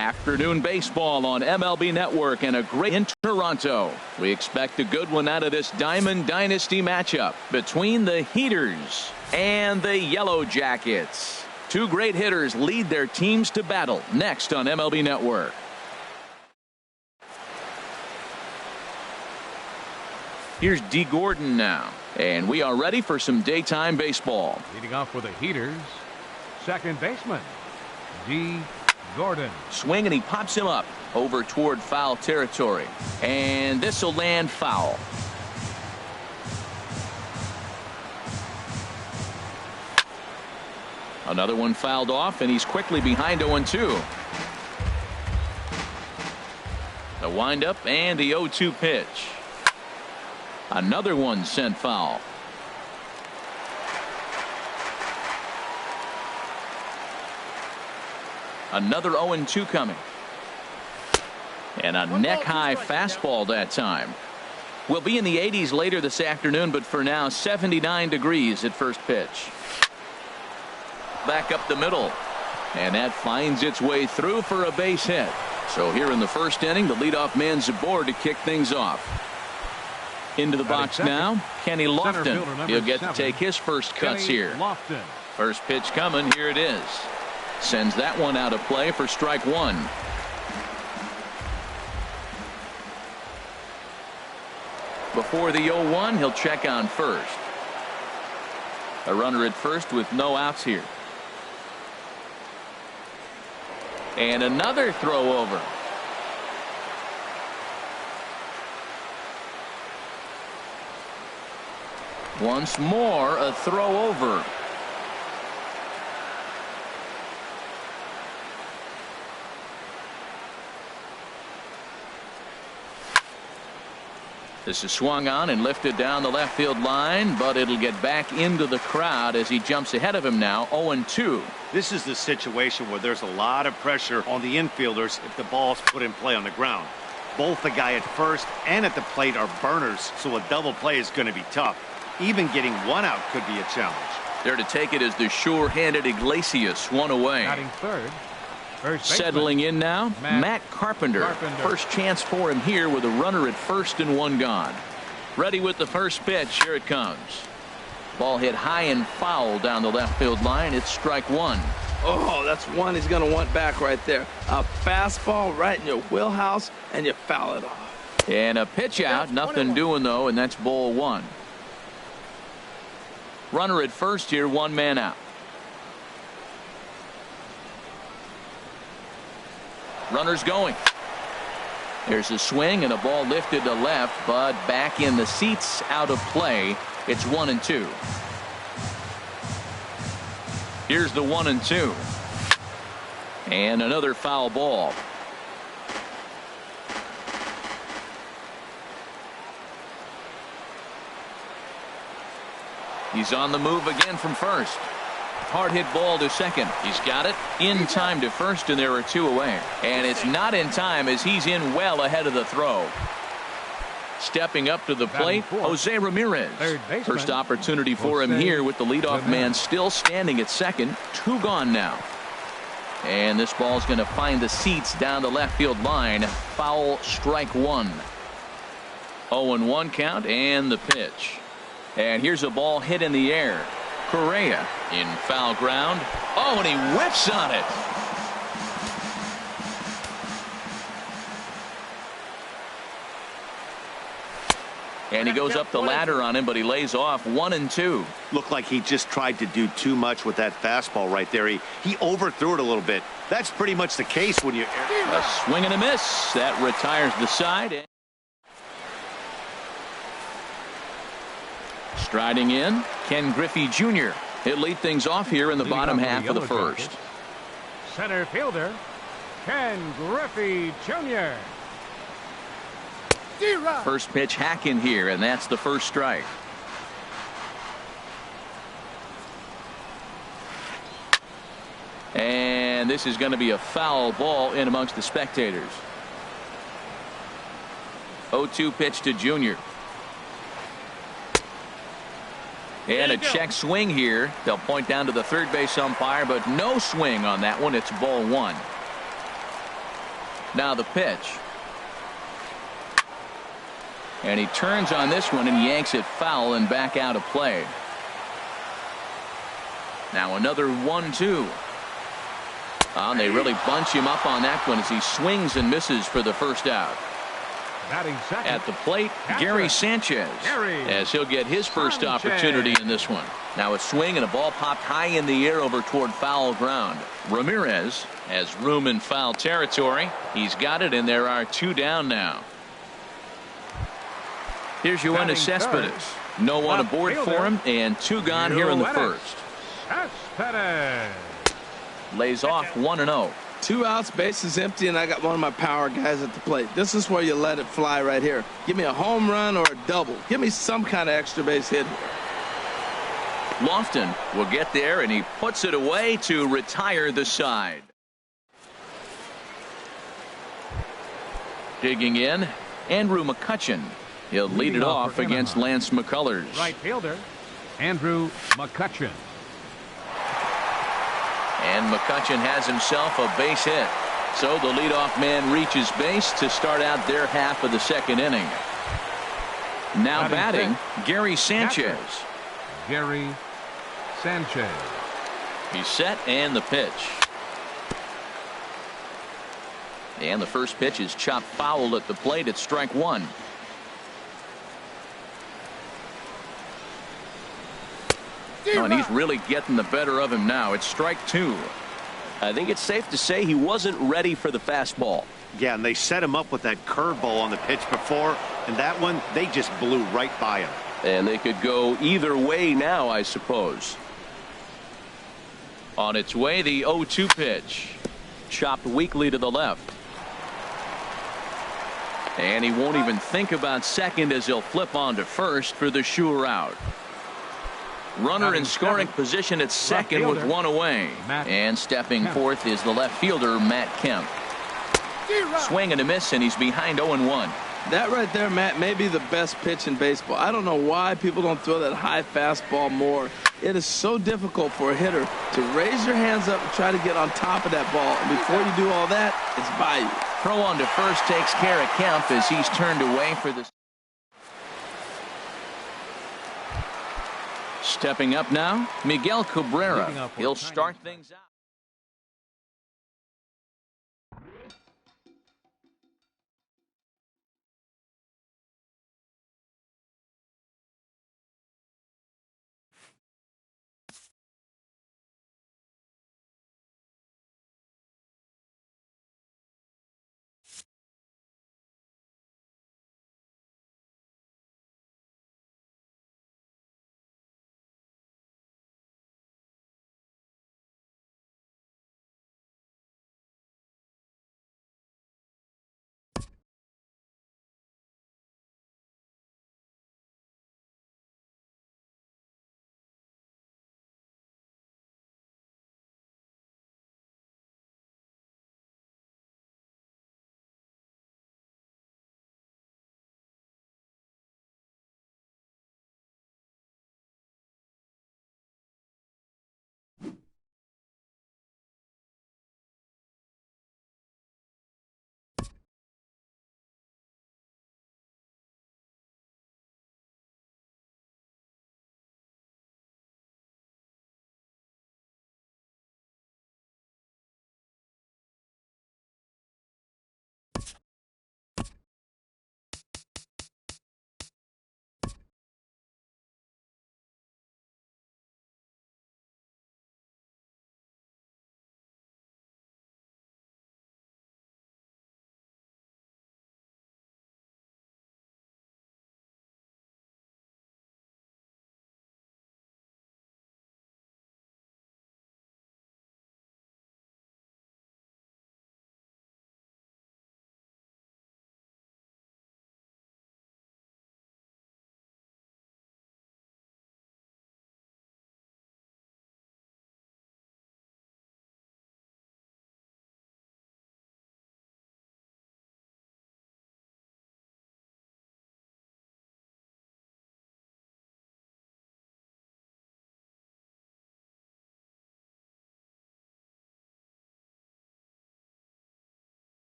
Speaker 1: Afternoon baseball on MLB Network and a great in Toronto. We expect a good one out of this Diamond Dynasty matchup between the Heaters and the Yellow Jackets. Two great hitters lead their teams to battle next on MLB Network. Here's D. Gordon now, and we are ready for some daytime baseball.
Speaker 3: Leading off for the Heaters, second baseman, D. Gordon.
Speaker 1: Swing, and he pops him up over toward foul territory. And this will land foul. Another one fouled off, and he's quickly behind 0-2. The windup and the 0-2 pitch. Another one sent foul. Another 0-2 coming. And a neck-high fastball that time. We'll be in the 80s later this afternoon, but for now, 79 degrees at first pitch. Back up the middle. And that finds its way through for a base hit. So here in the first inning, the leadoff man's aboard to kick things off. Into the box now, Kenny Lofton. He'll get to take his first cuts here. First pitch coming. Here it is. Sends that one out of play for strike one. Before the 0-1, he'll check on first. A runner at first with no outs here. And another throw over. Once more, a throw over. This is swung on and lifted down the left field line, but it'll get back into the crowd as he jumps ahead of him now. 0-2.
Speaker 2: This is the situation where there's a lot of pressure on the infielders if the ball's put in play on the ground. Both the guy at first and at the plate are burners, so a double play is going to be tough. Even getting one out could be a challenge.
Speaker 1: There to take it is the sure-handed Iglesias, one away.
Speaker 3: Batting third.
Speaker 1: Settling in now, Matt Carpenter. First chance for him here with a runner at first and one gone. Ready with the first pitch. Here it comes. Ball hit high and foul down the left field line. It's strike one.
Speaker 4: Oh, that's one he's going to want back right there. A fastball right in your wheelhouse, and you foul it off.
Speaker 1: And a pitch out. Nothing doing, though, and that's ball one. Runner at first here, one man out. Runners going. There's a swing and a ball lifted to left, but back in the seats, out of play. It's 1-2. Here's the 1-2. And another foul ball. He's on the move again from first. Hard hit ball to second. He's got it in time to first, and there are two away. And it's not in time as he's in well ahead of the throw. Stepping up to the plate, Jose Ramirez. First opportunity for him here with the leadoff man still standing at second. Two gone now. And this ball's going to find the seats down the left field line. Foul, strike one. 0-1 count and the pitch. And here's a ball hit in the air. Correa in foul ground. Oh, and he whiffs on it. And he goes up the ladder on him, but he lays off 1-2.
Speaker 2: Looked like he just tried to do too much with that fastball right there. He overthrew it a little bit. That's pretty much the case when you...
Speaker 1: A swing and a miss. That retires the side. Striding in, Ken Griffey Jr. He'll lead things off here in the bottom half of the first.
Speaker 3: Center fielder, Ken Griffey Jr.
Speaker 1: First pitch hack in here, and that's the first strike. And this is going to be a foul ball in amongst the spectators. 0-2 pitch to Jr. And a check swing here. They'll point down to the third base umpire, but no swing on that one. It's ball one. Now the pitch. And he turns on this one and yanks it foul and back out of play. Now another 1-2. And they really bunch him up on that one as he swings and misses for the first out. At the plate, Gary Sanchez, as he'll get his first opportunity in this one. Now a swing and a ball popped high in the air over toward foul ground. Ramirez has room in foul territory. He's got it, and there are 2 down now. Here's Yoenis Cespedes. No one aboard for him, and 2 gone here in the first. Lays off 1-0.
Speaker 4: 2 outs, bases empty, and I got one of my power guys at the plate. This is where you let it fly right here. Give me a home run or a double. Give me some kind of extra base hit here.
Speaker 1: Lofton will get there, and he puts it away to retire the side. Digging in, Andrew McCutchen. He'll lead it off against Lance McCullers.
Speaker 3: Right fielder, Andrew McCutchen.
Speaker 1: And McCutchen has himself a base hit. So the leadoff man reaches base to start out their half of the second inning. Now batting, Gary Sanchez.
Speaker 3: Gary Sanchez.
Speaker 1: He's set, and the pitch. And the first pitch is chopped foul at the plate at strike 1. Oh, and he's really getting the better of him now. It's strike 2.
Speaker 5: I think it's safe to say he wasn't ready for the fastball.
Speaker 2: Yeah, and they set him up with that curveball on the pitch before, and that one, they just blew right by him.
Speaker 5: And they could go either way now, I suppose.
Speaker 1: On its way, the 0-2 pitch. Chopped weakly to the left. And he won't even think about second as he'll flip on to first for the sure out. Runner in scoring position at second with 1 away. And stepping forth is the left fielder, Matt Kemp. Swing and a miss, and he's behind 0-1.
Speaker 4: That right there, Matt, may be the best pitch in baseball. I don't know why people don't throw that high fastball more. It is so difficult for a hitter to raise your hands up and try to get on top of that ball. And before you do all that, it's by you.
Speaker 1: Throw on to first takes care of Kemp as he's turned away for the... Stepping up now, Miguel Cabrera. He'll start things out.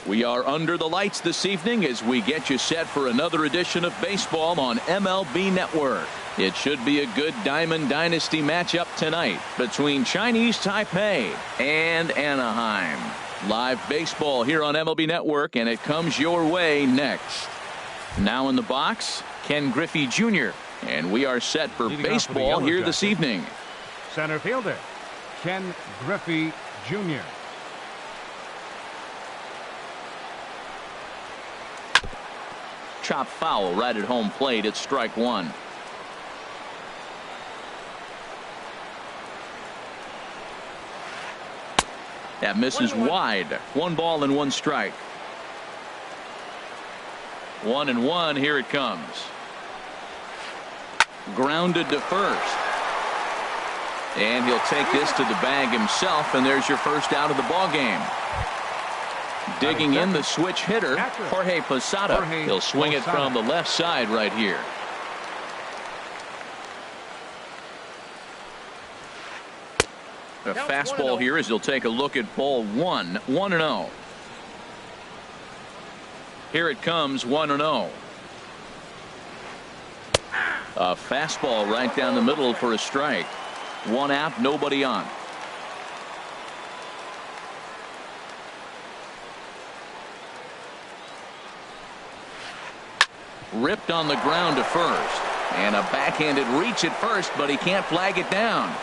Speaker 1: We are under the lights this evening as we get you set for another edition of baseball on MLB Network. It should be a good Diamond Dynasty matchup tonight between Chinese Taipei and Anaheim. Live baseball here on MLB Network, and it comes your way next. Now in the box, Ken Griffey Jr., and we are set for baseball here this evening.
Speaker 3: Center fielder, Ken Griffey Jr.
Speaker 1: Chop foul right at home plate. It's strike one. That misses wide. 1 ball and 1 strike. 1-1. Here it comes. Grounded to first. And he'll take this to the bag himself, and there's your first out of the ball game. Digging in, the switch hitter, Jorge Posada. He'll swing it from the left side right here. A fastball here as he'll take a look at ball 1. 1-0. Here it comes, 1-0. A fastball right down the middle for a strike. 1 out, nobody on. Ripped on the ground to first. And a backhanded reach at first, but he can't flag it down.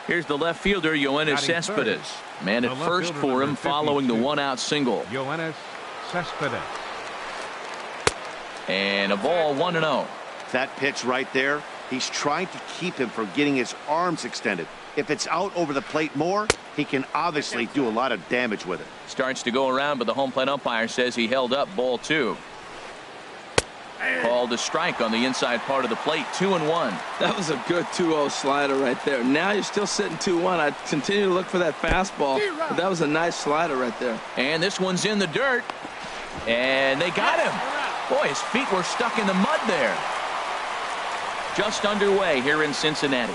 Speaker 1: Here's the left fielder, Yoenis Cespedes. Man at first for him following the 1-out single.
Speaker 3: Yoenis Cespedes.
Speaker 1: And a ball, 1-0.
Speaker 2: That pitch right there, he's trying to keep him from getting his arms extended. If it's out over the plate more, he can obviously do a lot of damage with it.
Speaker 1: Starts to go around, but the home plate umpire says he held up, ball 2. Called a strike on the inside part of the plate, 2-1.
Speaker 4: That was a good 2-0 slider right there. Now you're still sitting 2-1. I continue to look for that fastball, but that was a nice slider right there.
Speaker 1: And this one's in the dirt. And they got him. Boy, his feet were stuck in the mud there. Just underway here in Cincinnati.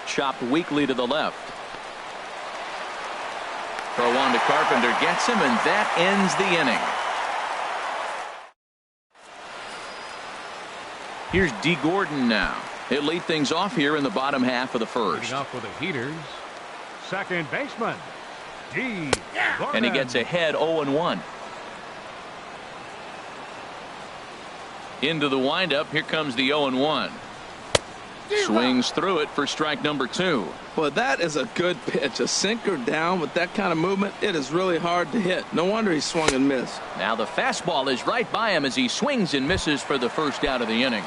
Speaker 1: Chopped weakly to the left. Throw on to Carpenter, gets him, and that ends the inning. Here's D. Gordon now. He'll lead things off here in the bottom half of the first.
Speaker 3: Leading off with the heaters, second baseman, D. Gordon.
Speaker 1: And he gets ahead 0-1. Into the windup. Here comes the 0-1. Swings through it for strike number 2.
Speaker 4: Well, that is a good pitch. A sinker down with that kind of movement, it is really hard to hit. No wonder he swung and missed.
Speaker 1: Now the fastball is right by him as he swings and misses for the first out of the inning.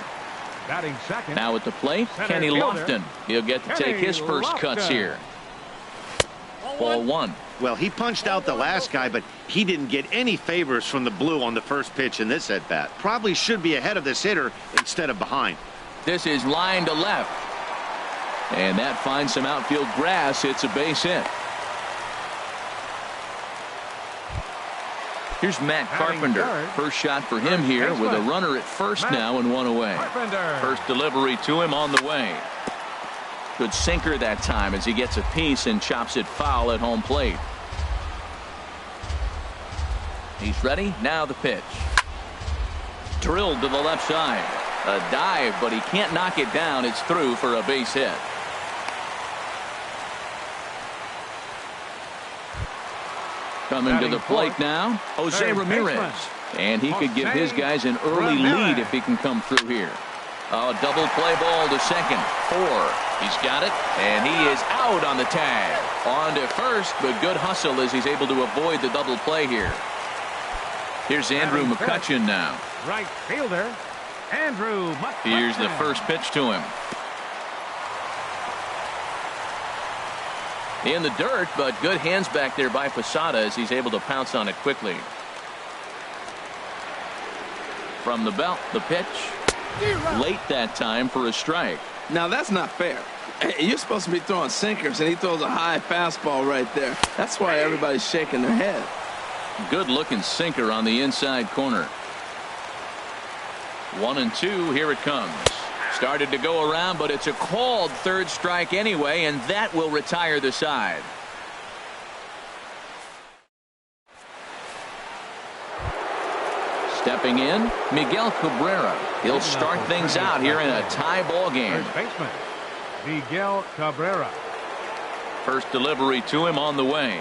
Speaker 3: Batting second.
Speaker 1: Now at the plate, Kenny Lofton. He'll get to take his first cuts here. Ball 1.
Speaker 2: Well, he punched out the last guy, but he didn't get any favors from the blue on the first pitch in this at-bat. Probably should be ahead of this hitter instead of behind.
Speaker 1: This is line to left. And that finds some outfield grass. It's a base hit. Here's Matt Carpenter. First shot for him here with a runner at first now and 1 away. First delivery to him on the way. Good sinker that time as he gets a piece and chops it foul at home plate. He's ready. Now the pitch. Drilled to the left side. A dive, but he can't knock it down. It's through for a base hit. Coming to the plate now, Jose Ramirez. And he could give his guys an early lead if he can come through here. A double play ball to second. 4. He's got it, and he is out on the tag. On to first, but good hustle as he's able to avoid the double play here. Here's Andrew McCutchen now.
Speaker 3: Right fielder, Andrew McCutchen.
Speaker 1: Here's the first pitch to him. In the dirt, but good hands back there by Posada as he's able to pounce on it quickly. From the belt, the pitch. Late that time for a strike.
Speaker 4: Now that's not fair. You're supposed to be throwing sinkers, and he throws a high fastball right there. That's why everybody's shaking their head.
Speaker 1: Good looking sinker on the inside corner. 1-2. Here it comes. Started to go around, but it's a called third strike anyway, and that will retire the side. Stepping in, Miguel Cabrera. He'll start things out here in a tie ball game.
Speaker 3: First baseman, Miguel Cabrera.
Speaker 1: First delivery to him on the way.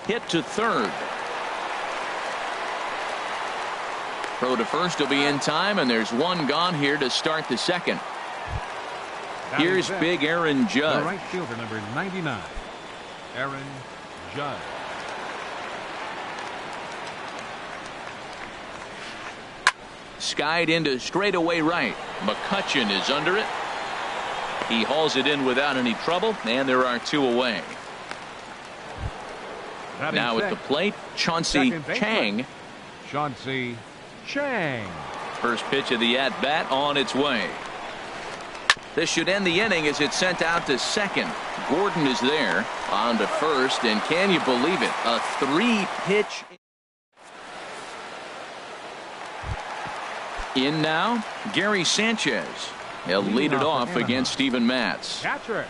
Speaker 1: Hit to third. Throw to first will be in time, and there's one gone here to start the second. Here's big Aaron
Speaker 3: The
Speaker 1: Judd.
Speaker 3: right fielder, number 99, Aaron Judd.
Speaker 1: Skied into straightaway right. McCutchen is under it. He hauls it in without any trouble, and there are two away. Now at the plate, Chauncey Chang.
Speaker 3: Chauncey Chang.
Speaker 1: First pitch of the at-bat on its way. This should end the inning as it's sent out to second. Gordon is there on to first, and can you believe it? A three-pitch. In now, Gary Sanchez. He'll lead it off against Steven Matz.
Speaker 3: Catcher,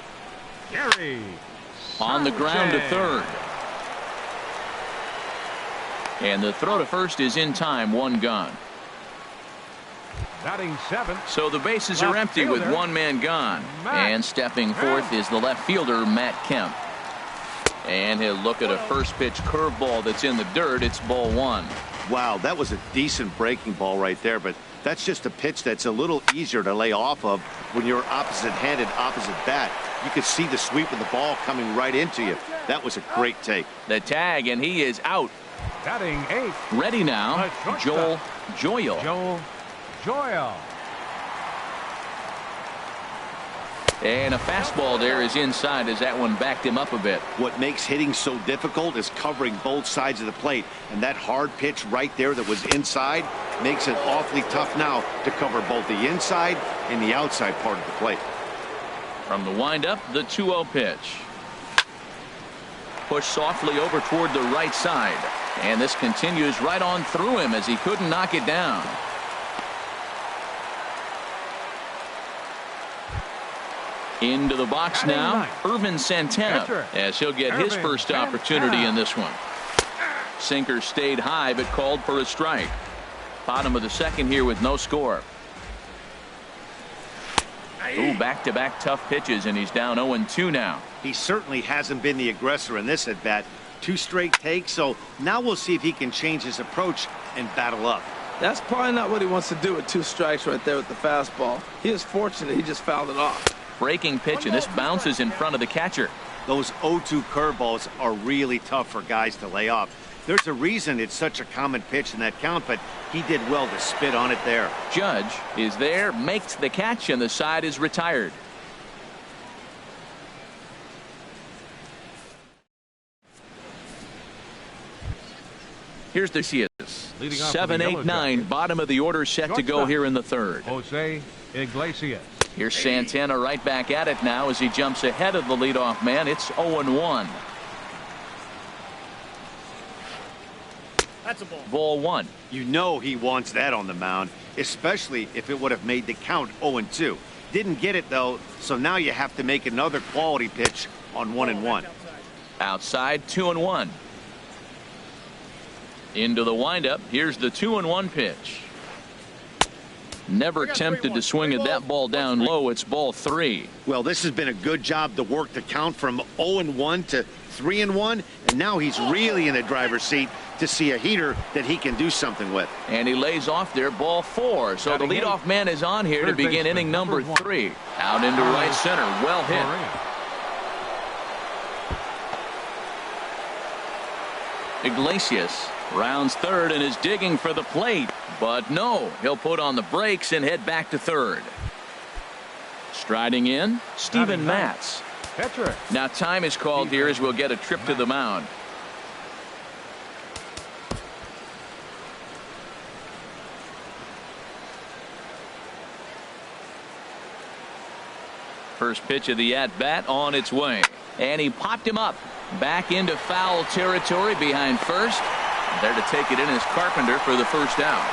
Speaker 3: Gary
Speaker 1: On the ground to
Speaker 3: Sanchez.
Speaker 1: third. And the throw to first is in time, one gone.
Speaker 3: Batting seventh.
Speaker 1: So the bases are empty with one man gone. And stepping forth is the left fielder, Matt Kemp. And he'll look at a first pitch curveball that's in the dirt. It's ball one.
Speaker 2: Wow, that was a decent breaking ball right there, but that's just a pitch that's a little easier to lay off of when you're opposite-handed, opposite bat. You could see the sweep of the ball coming right into you. That was a great take.
Speaker 1: The tag, and he is out.
Speaker 3: Batting eighth.
Speaker 1: Ready now, Joel Joyal.
Speaker 3: Joel Joyal.
Speaker 1: And a fastball there is inside as that one backed him up a bit.
Speaker 2: What makes hitting so difficult is covering both sides of the plate, and that hard pitch right there that was inside makes it awfully tough now to cover both the inside and the outside part of the plate.
Speaker 1: From the windup, the 2-0 pitch. Push softly over toward the right side, and this continues right on through him as he couldn't knock it down. Into the box now, Irvin Santana, as he'll get his first opportunity in this one. Sinker stayed high but called for a strike. Bottom of the second here with no score. Ooh, back-to-back tough pitches, and he's down 0-2 now.
Speaker 2: He certainly hasn't been the aggressor in this at-bat. 2 straight takes, so now we'll see if he can change his approach and battle up.
Speaker 4: That's probably not what he wants to do with 2 strikes right there with the fastball. He is fortunate he just fouled it off.
Speaker 1: Breaking pitch, and this bounces in front of the catcher.
Speaker 2: Those 0-2 curveballs are really tough for guys to lay off. There's a reason it's such a common pitch in that count, but he did well to spit on it there.
Speaker 1: Judge is there, makes the catch, and the side is retired. Here's the she is. 7, 8, 9, bottom of the order set to go here in the third.
Speaker 3: Jose Iglesias.
Speaker 1: Here's Santana right back at it now as he jumps ahead of the leadoff man. It's 0-1.
Speaker 6: That's a ball.
Speaker 1: Ball one.
Speaker 2: You know he wants that on the mound, especially if it would have made the count 0-2. Didn't get it, though, so now you have to make another quality pitch on 1-1.
Speaker 1: Outside, 2-1. Into the windup. Here's the 2-1 pitch. Never tempted to swing at that ball down low. It's ball 3.
Speaker 2: Well, this has been a good job to work the count from 0-1 to 3-1, and now he's really in the driver's seat to see a heater that he can do something with.
Speaker 1: And he lays off there, ball 4. So the leadoff man is on here to begin inning number 3. Out into right center. Well hit. Iglesias rounds third and is digging for the plate. But no, he'll put on the brakes and head back to third. Striding in, Steven Matz. Now time is called here as we'll get a trip to the mound. First pitch of the at-bat on its way. And he popped him up. Back into foul territory behind first. There to take it in is Carpenter for the first out.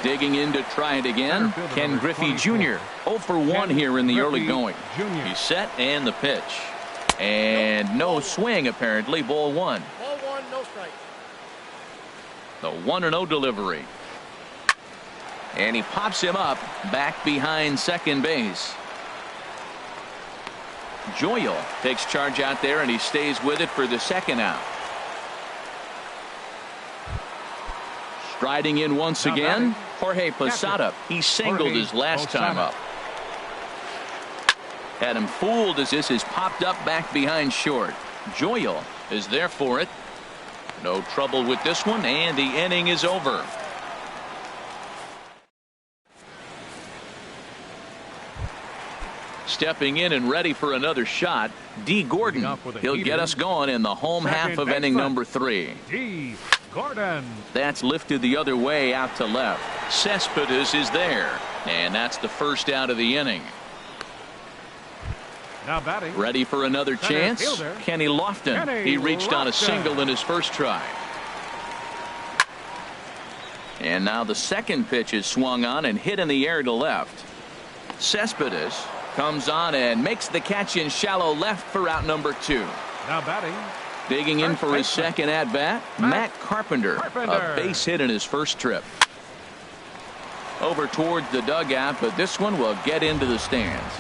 Speaker 1: Digging in to try it again, Ken Griffey Jr. 0 for 1 here in the early going. He's set and the pitch. And no swing, apparently. Ball 1.
Speaker 6: Ball 1, no strike.
Speaker 1: The 1-0 delivery. And he pops him up back behind second base. Joyal takes charge out there, and he stays with it for the second out. Striding in once again, Jorge Posada. He singled his last time up. Had him fooled as this is popped up back behind short. Joyal is there for it. No trouble with this one, and the inning is over. Stepping in and ready for another shot, D. Gordon. He'll get us going in the home half of inning number 3.
Speaker 3: D. Gordon.
Speaker 1: That's lifted the other way out to left. Cespedes is there, and that's the first out of the inning.
Speaker 3: Now batting.
Speaker 1: Ready for another chance?
Speaker 3: Fielder.
Speaker 1: Kenny Lofton. He reached on a single in his first try. And now the second pitch is swung on and hit in the air to left. Cespedes comes on and makes the catch in shallow left for out number 2.
Speaker 3: Now batting.
Speaker 1: Digging in for his second at bat, Matt Carpenter. A base hit in his first trip. Over towards the dugout, but this one will get into the stands.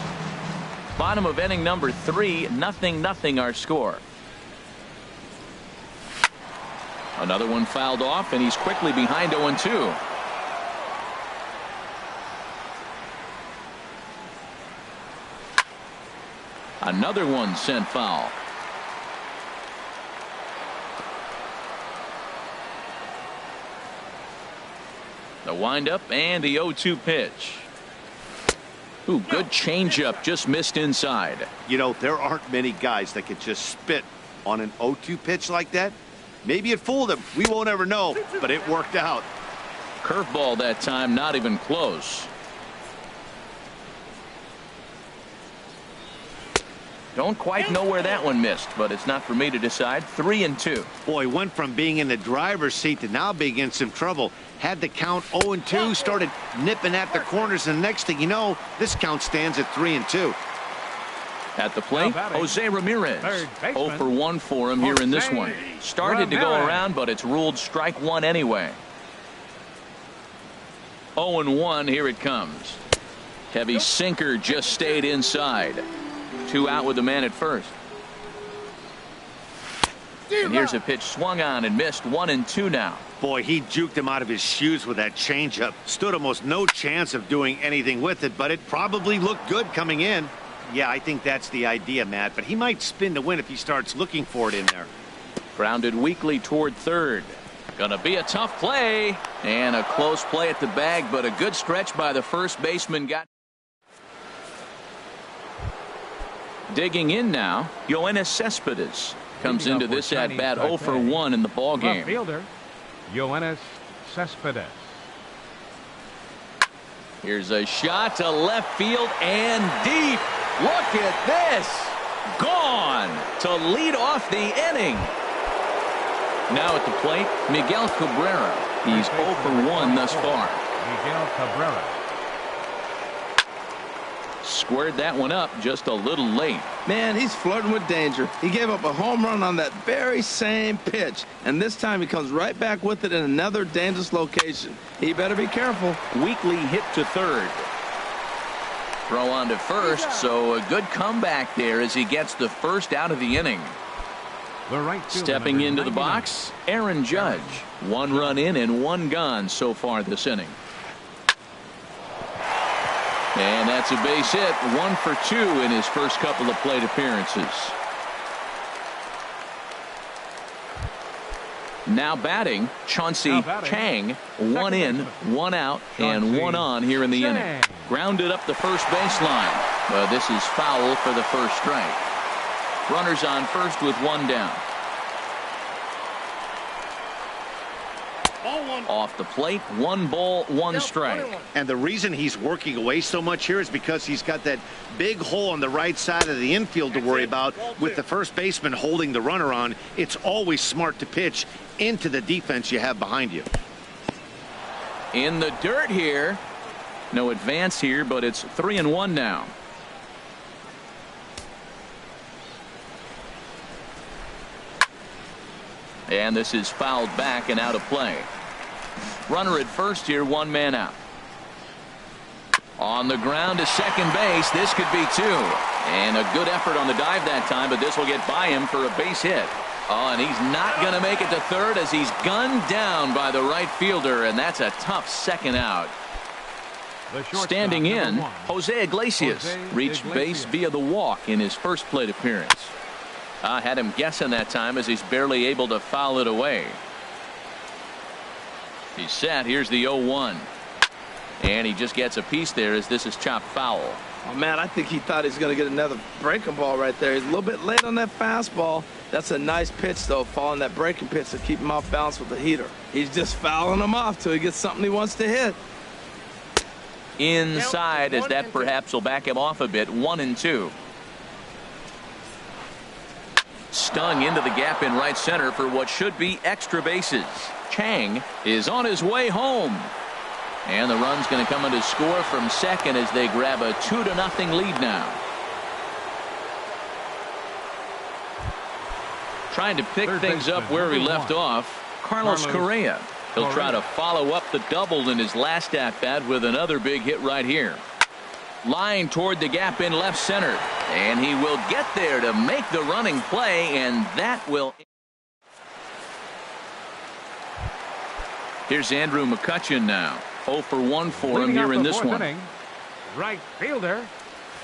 Speaker 1: Bottom of inning number 3, 0-0 our score. Another one fouled off, and he's quickly behind 0-2. Another one sent foul. The windup and the 0-2 pitch. Ooh, good changeup, just missed inside.
Speaker 2: You know, there aren't many guys that could just spit on an 0-2 pitch like that. Maybe it fooled him. We won't ever know, but it worked out.
Speaker 1: Curveball that time, not even close. Don't quite know where that one missed, but it's not for me to decide. 3-2.
Speaker 2: Boy, went from being in the driver's seat to now being in some trouble. Had the count 0-2, started nipping at the corners, and the next thing you know, this count stands at 3-2.
Speaker 1: At the plate, Jose Ramirez. 0 for 1 for him here in this one. Started to go around, but it's ruled strike 1 anyway. 0-1, here it comes. Heavy sinker just stayed inside. 2 out with the man at first. And here's a pitch swung on and missed. 1-2 now.
Speaker 2: Boy, he juked him out of his shoes with that changeup. Stood almost no chance of doing anything with it, but it probably looked good coming in. Yeah, I think that's the idea, Matt, but he might spin to win if he starts looking for it in there.
Speaker 1: Grounded weakly toward third. Gonna be a tough play, and a close play at the bag, but a good stretch by the first baseman. Got digging in now, Yoenis Cespedes comes into this at bat 0 for 1 in the ball game.
Speaker 3: Fielder, Yoenis Cespedes.
Speaker 1: Here's a shot to left field and deep. Look at this. Gone to lead off the inning. Now at the plate, Miguel Cabrera. He's 0 for 1 thus far.
Speaker 3: Miguel Cabrera.
Speaker 1: Squared that one up just a little late.
Speaker 4: Man, he's flirting with danger. He gave up a home run on that very same pitch, and this time he comes right back with it in another dangerous location. He better be careful.
Speaker 1: Weakly hit to third. Throw on to first, so a good comeback there as he gets the first out of the inning.
Speaker 3: The right fielder,
Speaker 1: Stepping into the
Speaker 3: 99.
Speaker 1: box, Aaron Judge. 1 run in and 1 gone so far this inning. And that's a base hit. 1 for 2 in his first couple of plate appearances. Now batting, Chauncey Chang. 1 in, 1 out, and 1 on here in the inning. Grounded up the first baseline. This is foul for the first strike. Runners on first with 1 down. Off the plate, 1 ball, 1 strike.
Speaker 2: And the reason he's working away so much here is because he's got that big hole on the right side of the infield to worry about with the first baseman holding the runner on. It's always smart to pitch into the defense you have behind you.
Speaker 1: in the dirt here. No advance here, but it's 3-1 now. And this is fouled back and out of play. Runner at first here, one man out. On the ground to second base. This could be two. And a good effort on the dive that time, but this will get by him for a base hit. Oh, and he's not going to make it to third as he's gunned down by the right fielder, and that's a tough second out. Standing in, Jose Iglesias reached base via the walk in his first plate appearance. I had him guessing that time as he's barely able to foul it away. He's set. Here's the 0-1. And he just gets a piece there as this is chopped foul.
Speaker 4: Oh, man, I think he thought he was going to get another breaking ball right there. He's a little bit late on that fastball. That's a nice pitch, though, following that breaking pitch to keep him off balance with the heater. He's just fouling him off till he gets something he wants to hit.
Speaker 1: Inside, as that perhaps will back him off a bit. 1-2. Stung into the gap in right center for what should be extra bases. Chang is on his way home. And the run's going to come in to score from second as they grab a 2-0 lead now. Trying to pick things up where he left off, Carlos Correa. He'll try to follow up the double in his last at-bat with another big hit right here. Line toward the gap in left center. And he will get there to make the running play, and that will... Here's Andrew McCutchen now. 0 for 1 for him here in this one.
Speaker 3: Inning, right fielder,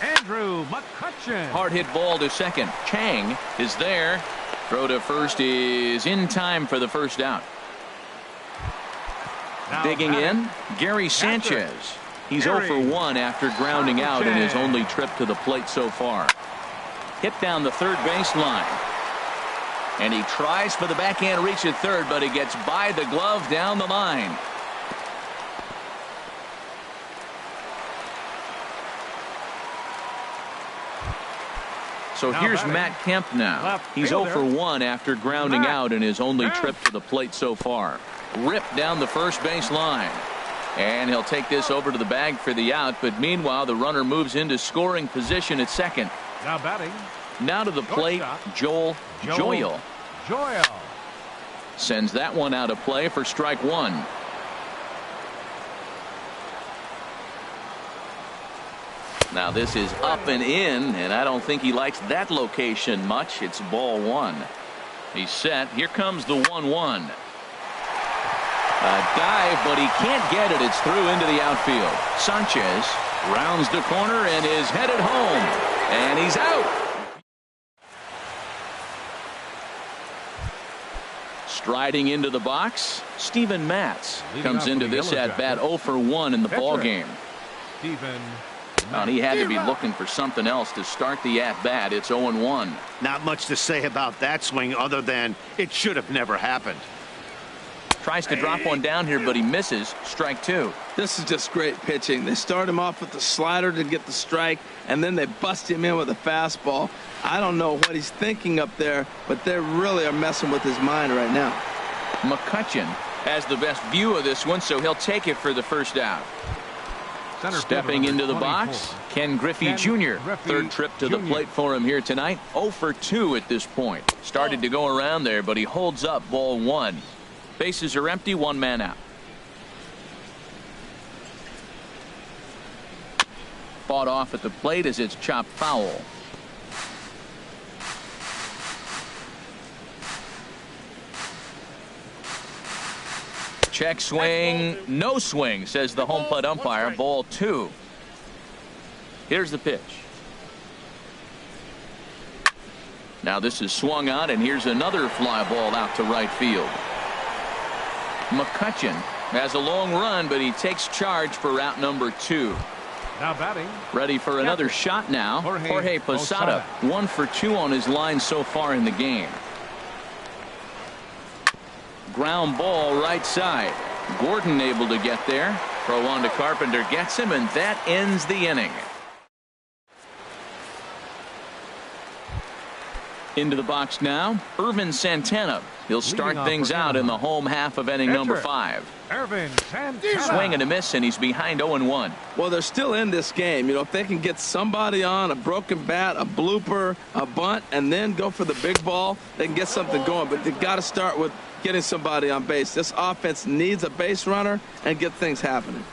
Speaker 3: Andrew McCutchen.
Speaker 1: Hard hit ball to second. Chang is there. Throw to first is in time for the first out.
Speaker 3: Now
Speaker 1: digging in, Gary Sanchez. He's 0 for 1 after grounding out in his only trip to the plate so far. Hit down the third baseline. And he tries for the backhand reach at third, but he gets by the glove down the line. So here's Matt Kemp now. He's 0 for 1 after grounding out in his only trip to the plate so far. Ripped down the first base line. And he'll take this over to the bag for the out, but meanwhile the runner moves into scoring position at second.
Speaker 3: Now batting.
Speaker 1: Now to the plate, Joel Joyal. Sends that one out of play for strike one. Now this is up and in, and I don't think he likes that location much. It's ball one. He's set. Here comes the 1-1. A dive, but he can't get it. It's through into the outfield. Sanchez rounds the corner and is headed home. And he's out. Striding into the box, Steven Matz comes into this at-bat 0 for 1 in the ball game. And he had to be looking for something else to start the at-bat. It's 0-1.
Speaker 2: Not much to say about that swing other than it should have never happened.
Speaker 1: Tries to drop one down here, but he misses. Strike two.
Speaker 4: This is just great pitching. They start him off with the slider to get the strike, and then they bust him in with a fastball. I don't know what he's thinking up there, but they really are messing with his mind right now.
Speaker 1: McCutchen has the best view of this one, so he'll take it for the first out. Stepping into the box, Ken Griffey Jr. Third trip to the plate for him here tonight. 0 for 2 at this point. Started to go around there, but he holds up ball one. Bases are empty, one man out. Fought off at the plate as it's chopped foul. Check swing, no swing, says the home plate umpire. Ball two. Here's the pitch. Now this is swung on, and here's another fly ball out to right field. McCutchen has a long run, but he takes charge for route number 2.
Speaker 3: Now batting.
Speaker 1: Ready for another shot now. Jorge Posada, 1 for 2 on his line so far in the game. Ground ball right side. Gordon able to get there. Throw on to Carpenter, gets him, and that ends the inning. Into the box now, Irvin Santana. He'll start things out in the home half of inning number 5.
Speaker 3: Irvin Santana.
Speaker 1: Swing and a miss, and he's behind 0-1.
Speaker 4: Well, they're still in this game. You know, if they can get somebody on, a broken bat, a blooper, a bunt, and then go for the big ball, they can get something going. But they've got to start with getting somebody on base. This offense needs a base runner and get things happening.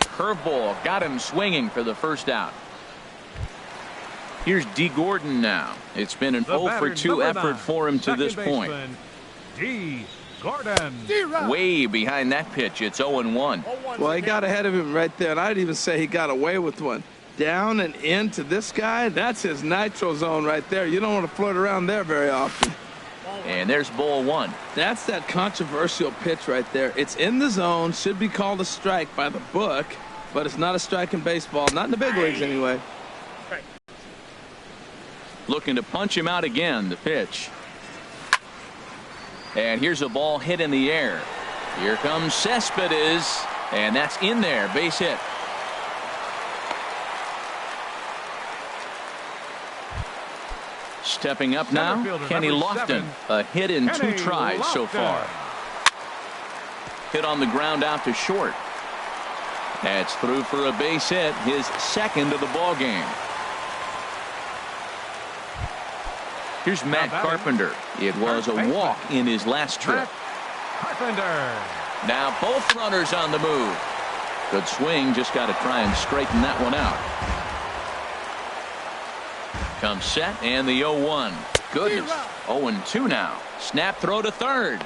Speaker 1: Curveball got him swinging for the first out. Here's D. Gordon now. It's been an 0-for-2 effort for him to this point.
Speaker 3: D. Gordon.
Speaker 1: Way behind that pitch. It's 0-1.
Speaker 4: Well, he got ahead of him right there, and I'd even say he got away with one. Down and into this guy, that's his nitro zone right there. You don't want to float around there very often.
Speaker 1: And there's ball 1.
Speaker 4: That's that controversial pitch right there. It's in the zone, should be called a strike by the book, but it's not a strike in baseball, not in the big leagues anyway.
Speaker 1: Looking to punch him out again, the pitch. And here's a ball hit in the air. Here comes Cespedes, and that's in there, base hit. Stepping up now, Kenny Lofton. A hit in 2 tries so far. Hit on the ground out to short. That's through for a base hit, his second of the ball game. Here's Matt Carpenter. It was a walk in his last trip.
Speaker 3: Carpenter.
Speaker 1: Now both runners on the move. Good swing, just got to try and straighten that one out. Comes set and the 0-1. Goodness. 0-2 now. Snap throw to third.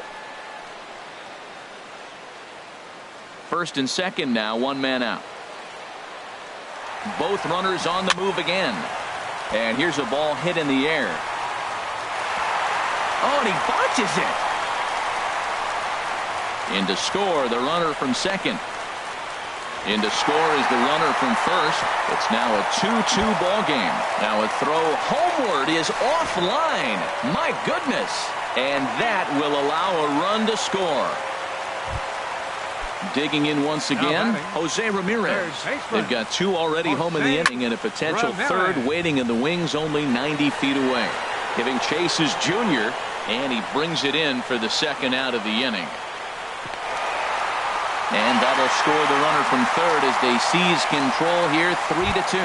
Speaker 1: First and second now, 1 man out. Both runners on the move again. And here's a ball hit in the air. Oh, and he botches it. In to score, the runner from second. In to score is the runner from first. It's now a 2-2 ball game. Now a throw homeward is offline. My goodness. And that will allow a run to score. Digging in once again, Jose Ramirez. They've got 2 already home in the inning and a potential third waiting in the wings only 90 feet away. Giving chase is Junior, and he brings it in for the second out of the inning. And that'll score the runner from third as they seize control here, 3-2.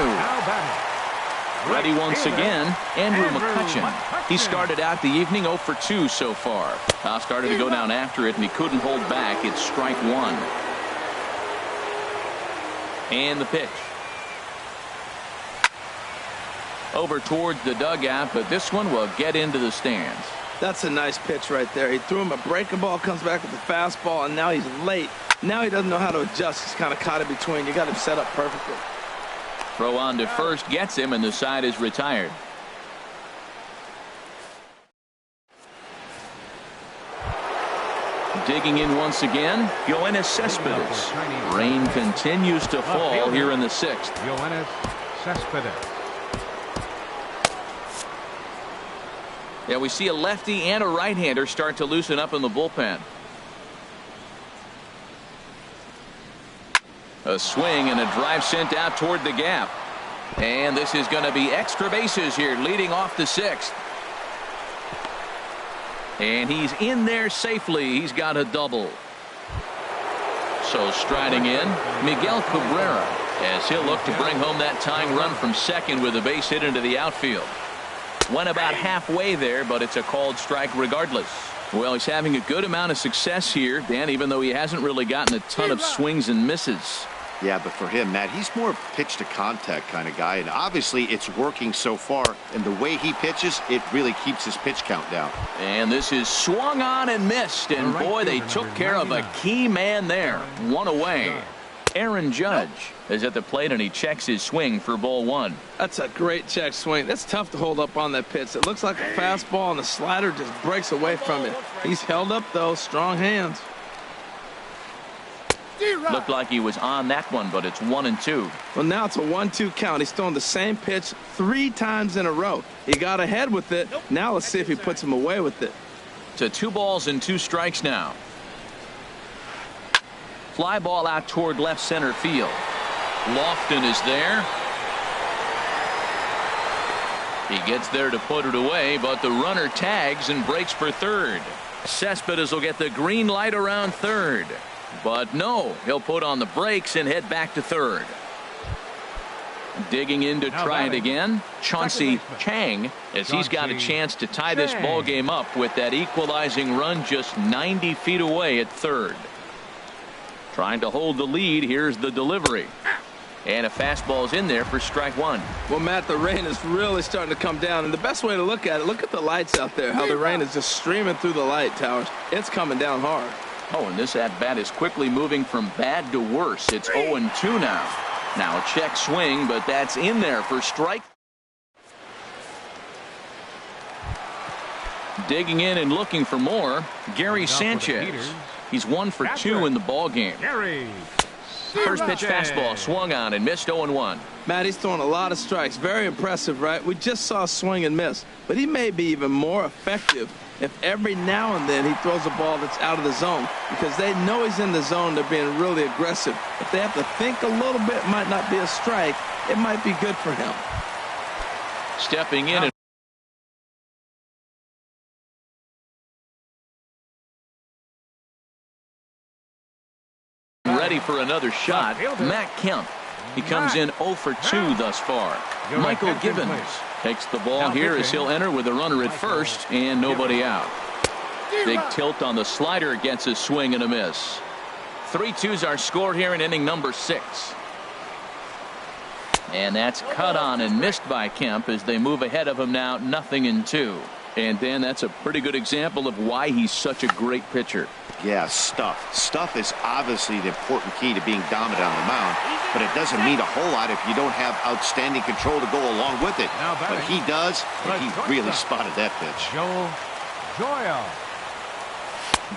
Speaker 1: Ready once again, Andrew McCutchen. He started out the evening 0-for-2 so far. Now started to go down after it, and he couldn't hold back. It's strike 1. And the pitch. Over towards the dugout, but this one will get into the stands.
Speaker 4: That's a nice pitch right there. He threw him a breaking ball, comes back with a fastball, and now he's late. Now he doesn't know how to adjust. He's kind of caught in between. You got him set up perfectly.
Speaker 1: Throw on to first gets him, and the side is retired. Digging in once again, Yoenis Cespedes. Rain continues to fall here in the 6th.
Speaker 3: Yoenis Cespedes.
Speaker 1: Yeah, we see a lefty and a right-hander start to loosen up in the bullpen. A swing and a drive sent out toward the gap. And this is going to be extra bases here leading off the 6th. And he's in there safely. He's got a double. So striding in, Miguel Cabrera, as he'll look to bring home that tying run from second with a base hit into the outfield. Went about halfway there, but it's a called strike regardless. Well, he's having a good amount of success here, Dan, even though he hasn't really gotten a ton of swings and misses.
Speaker 2: Yeah, but for him, Matt, he's more pitch to contact kind of guy, and obviously it's working so far, and the way he pitches, it really keeps his pitch count down.
Speaker 1: And this is swung on and missed, and boy, they took care of a key man there. One away. Aaron Judge is at the plate, and he checks his swing for ball 1.
Speaker 4: That's a great check swing. That's tough to hold up on that pitch. It looks like a fastball, and the slider just breaks away from it. He's held up, though. Strong hands.
Speaker 1: Looked like he was on that one, but it's 1-2.
Speaker 4: Well, now it's a 1-2 count. He's throwing the same pitch 3 times in a row. He got ahead with it. Now let's see if he puts him away with it.
Speaker 1: To 2 balls and 2 strikes now. Fly ball out toward left center field. Lofton is there. He gets there to put it away, but the runner tags and breaks for third. Cespedes will get the green light around third. But no, he'll put on the brakes and head back to third. Digging in to try it again, Chauncey Chang, as he's got a chance to tie this ball game up with that equalizing run just 90 feet away at third. Trying to hold the lead. Here's the delivery. And a fastball's in there for strike one.
Speaker 4: Well, Matt, the rain is really starting to come down. And the best way to look at it, look at the lights out there, how the rain is just streaming through the light towers. It's coming down hard.
Speaker 1: Oh, and this at-bat is quickly moving from bad to worse. It's 0-2 now. Now a check swing, but that's in there for strike. Digging in and looking for more, Gary Sanchez. He's 1 for 2 in the ball game. First pitch fastball swung on and missed 0-1.
Speaker 4: Matt, he's throwing a lot of strikes. Very impressive, right? We just saw a swing and miss. But he may be even more effective if every now and then he throws a ball that's out of the zone, because they know he's in the zone. They're being really aggressive. If they have to think a little bit, it might not be a strike. It might be good for him.
Speaker 1: Stepping in. Ready for another shot, Matt Kemp. He comes in 0 for 2 thus far. Michael Gibbons takes the ball here as he'll enter with a runner at first and nobody out. Big tilt on the slider, gets a swing and a miss. 3-2's our score here in inning number 6. And that's cut on and missed by Kemp as they move ahead of him now, 0-2. And Dan, that's a pretty good example of why he's such a great pitcher.
Speaker 2: Yeah, stuff. Stuff is obviously the important key to being dominant on the mound, but it doesn't mean a whole lot if you don't have outstanding control to go along with it. But he does, and he really spotted that pitch.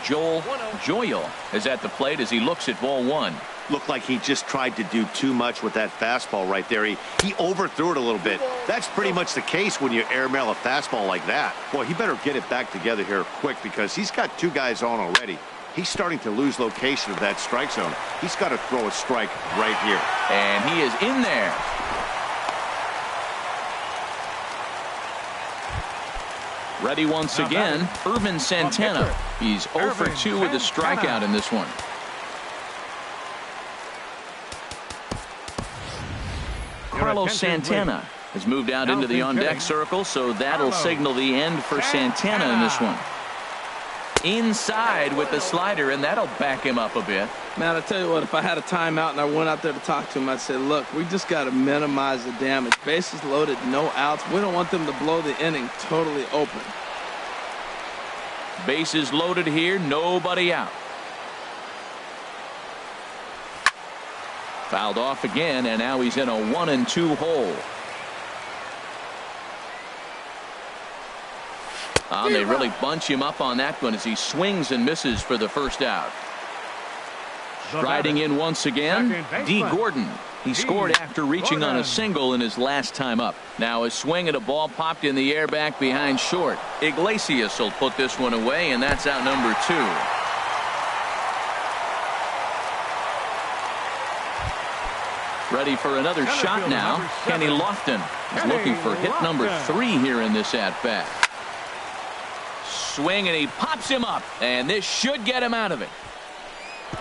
Speaker 1: Joel Joyal is at the plate as he looks at ball 1.
Speaker 2: Looked like he just tried to do too much with that fastball right there. He overthrew it a little bit. That's pretty much the case when you airmail a fastball like that. Boy, he better get it back together here quick, because he's got 2 guys on already. He's starting to lose location of that strike zone. He's got to throw a strike right here.
Speaker 1: And he is in there. Ready once again, Irvin Santana. He's 0 for 2 with a strikeout in this one. Carlos Santana has moved out into the on-deck circle, so that'll signal the end for Santana in this one. Inside with the slider, and that'll back him up a bit.
Speaker 4: Man, I tell you what, if I had a timeout and I went out there to talk to him, I'd say, look, we just got to minimize the damage. Bases loaded, no outs. We don't want them to blow the inning totally open.
Speaker 1: Bases loaded here, nobody out. Fouled off again, and now he's in a 1-2 hole. They really bunch him up on that one as he swings and misses for the first out. Striding in once again, D. Gordon. He scored after reaching on a single in his last time up. Now a swing at a ball popped in the air back behind short. Iglesias will put this one away, and that's out number 2. Ready for another shot now. Kenny Lofton is looking for hit number 3 here in this at-bat. Swing, and he pops him up, and this should get him out of it.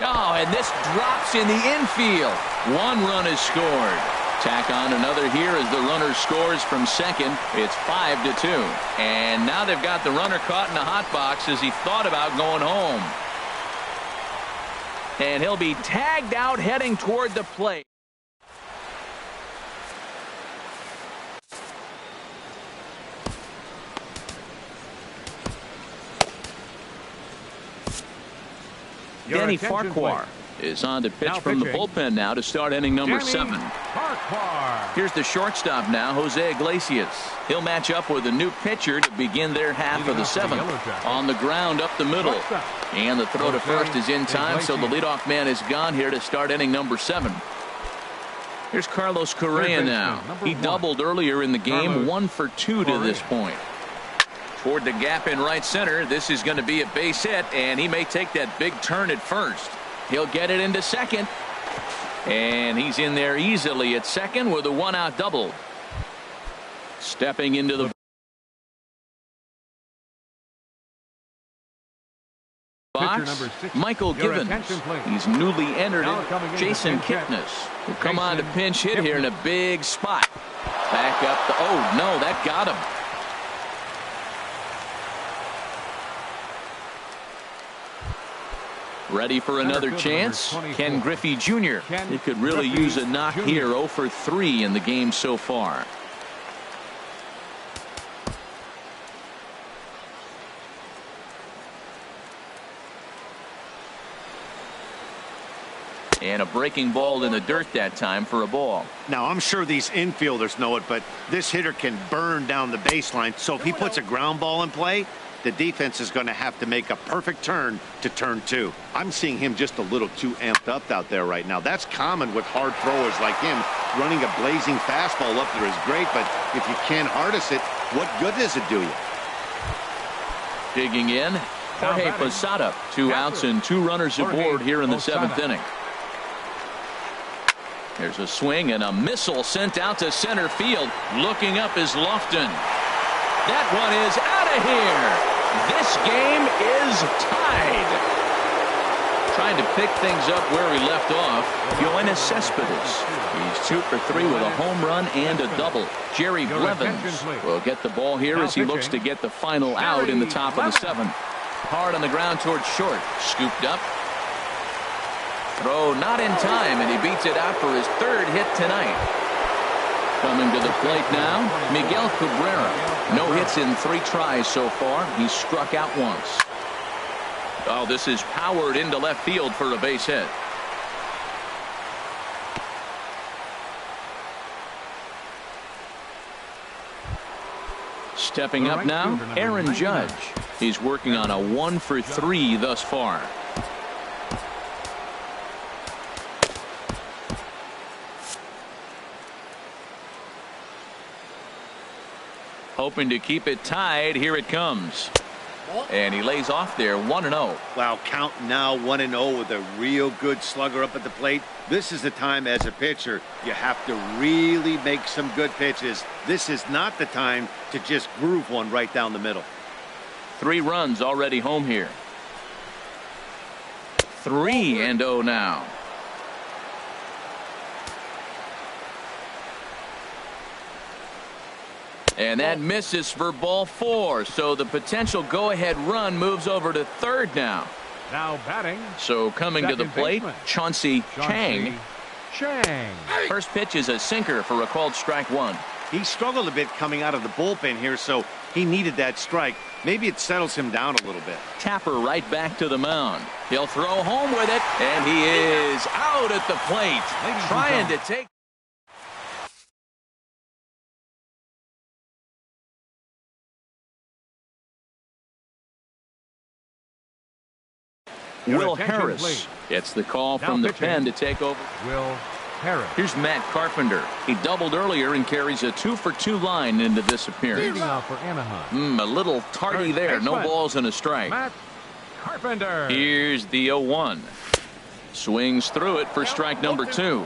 Speaker 1: Oh, and this drops in the infield. 1 run is scored. Tack on another here as the runner scores from second. It's 5-2. And now they've got the runner caught in the hot box as he thought about going home. And he'll be tagged out heading toward the plate. Danny Farquhar is on to pitch from the bullpen now to start inning number 7. Here's the shortstop now, Jose Iglesias. He'll match up with a new pitcher to begin their half of the 7th. On the ground up the middle. And the throw to first is in time, so the leadoff man is gone here to start inning number 7. Here's Carlos Correa now. He doubled earlier in the game, 1 for 2 to this point. Toward the gap in right center. This is going to be a base hit, and he may take that big turn at first. He'll get it into second, and he's in there easily at second with a 1-out double. Stepping into the box, Michael Givens. He's newly entered it. Jason Kipnis will come on to pinch hit here in a big spot. Back up the, oh no, that got him. Ready for another chance? Ken Griffey Jr. He could really use a knock here. 0 for 3 in the game so far. And a breaking ball in the dirt that time for a ball.
Speaker 2: Now, I'm sure these infielders know it, but this hitter can burn down the baseline. So if he puts a ground ball in play, the defense is going to have to make a perfect turn to turn 2. I'm seeing him just a little too amped up out there right now. That's common with hard throwers like him. Running a blazing fastball up there is great, but if you can't harness it, what good does it do you?
Speaker 1: Digging in, Jorge Posada. 2 outs and 2 runners aboard here in the 7th inning. There's a swing and a missile sent out to center field. Looking up is Lofton. That one is out of here. This game is tied. Trying to pick things up where he left off, Yoenis Cespedes. He's 2 for 3 with a home run and a double. Jerry Blevins will get the ball here as he looks to get the final out in the top of the 7th. Hard on the ground towards short. Scooped up. Throw not in time, and he beats it out for his 3rd hit tonight. Coming to the plate now, Miguel Cabrera. No hits in 3 tries so far. He's struck out once. Oh, this is powered into left field for a base hit. Stepping up now, Aaron Judge. He's working on a 1 for 3 thus far. Hoping to keep it tied. Here it comes. And he lays off there 1-0.
Speaker 2: Wow, count now 1-0 with a real good slugger up at the plate. This is the time as a pitcher you have to really make some good pitches. This is not the time to just groove one right down the middle.
Speaker 1: 3 runs already home here. 3-0 now. And that misses for ball 4. So the potential go-ahead run moves over to 3rd now.
Speaker 3: Now batting.
Speaker 1: So coming to the plate, Chauncey Chang. First pitch is a sinker for a called strike 1.
Speaker 2: He struggled a bit coming out of the bullpen here, so he needed that strike. Maybe it settles him down a little bit.
Speaker 1: Tapper right back to the mound. He'll throw home with it, and he is out at the plate. Trying to take. Will Harris gets the call from the pen to take over.
Speaker 3: Will Harris.
Speaker 1: Here's Matt Carpenter. He doubled earlier and carries a 2 for 2 line into this appearance.
Speaker 3: For Anaheim.
Speaker 1: A little tardy there. No balls and a strike.
Speaker 3: Matt Carpenter.
Speaker 1: Here's the 0-1. Swings through it for strike number 2.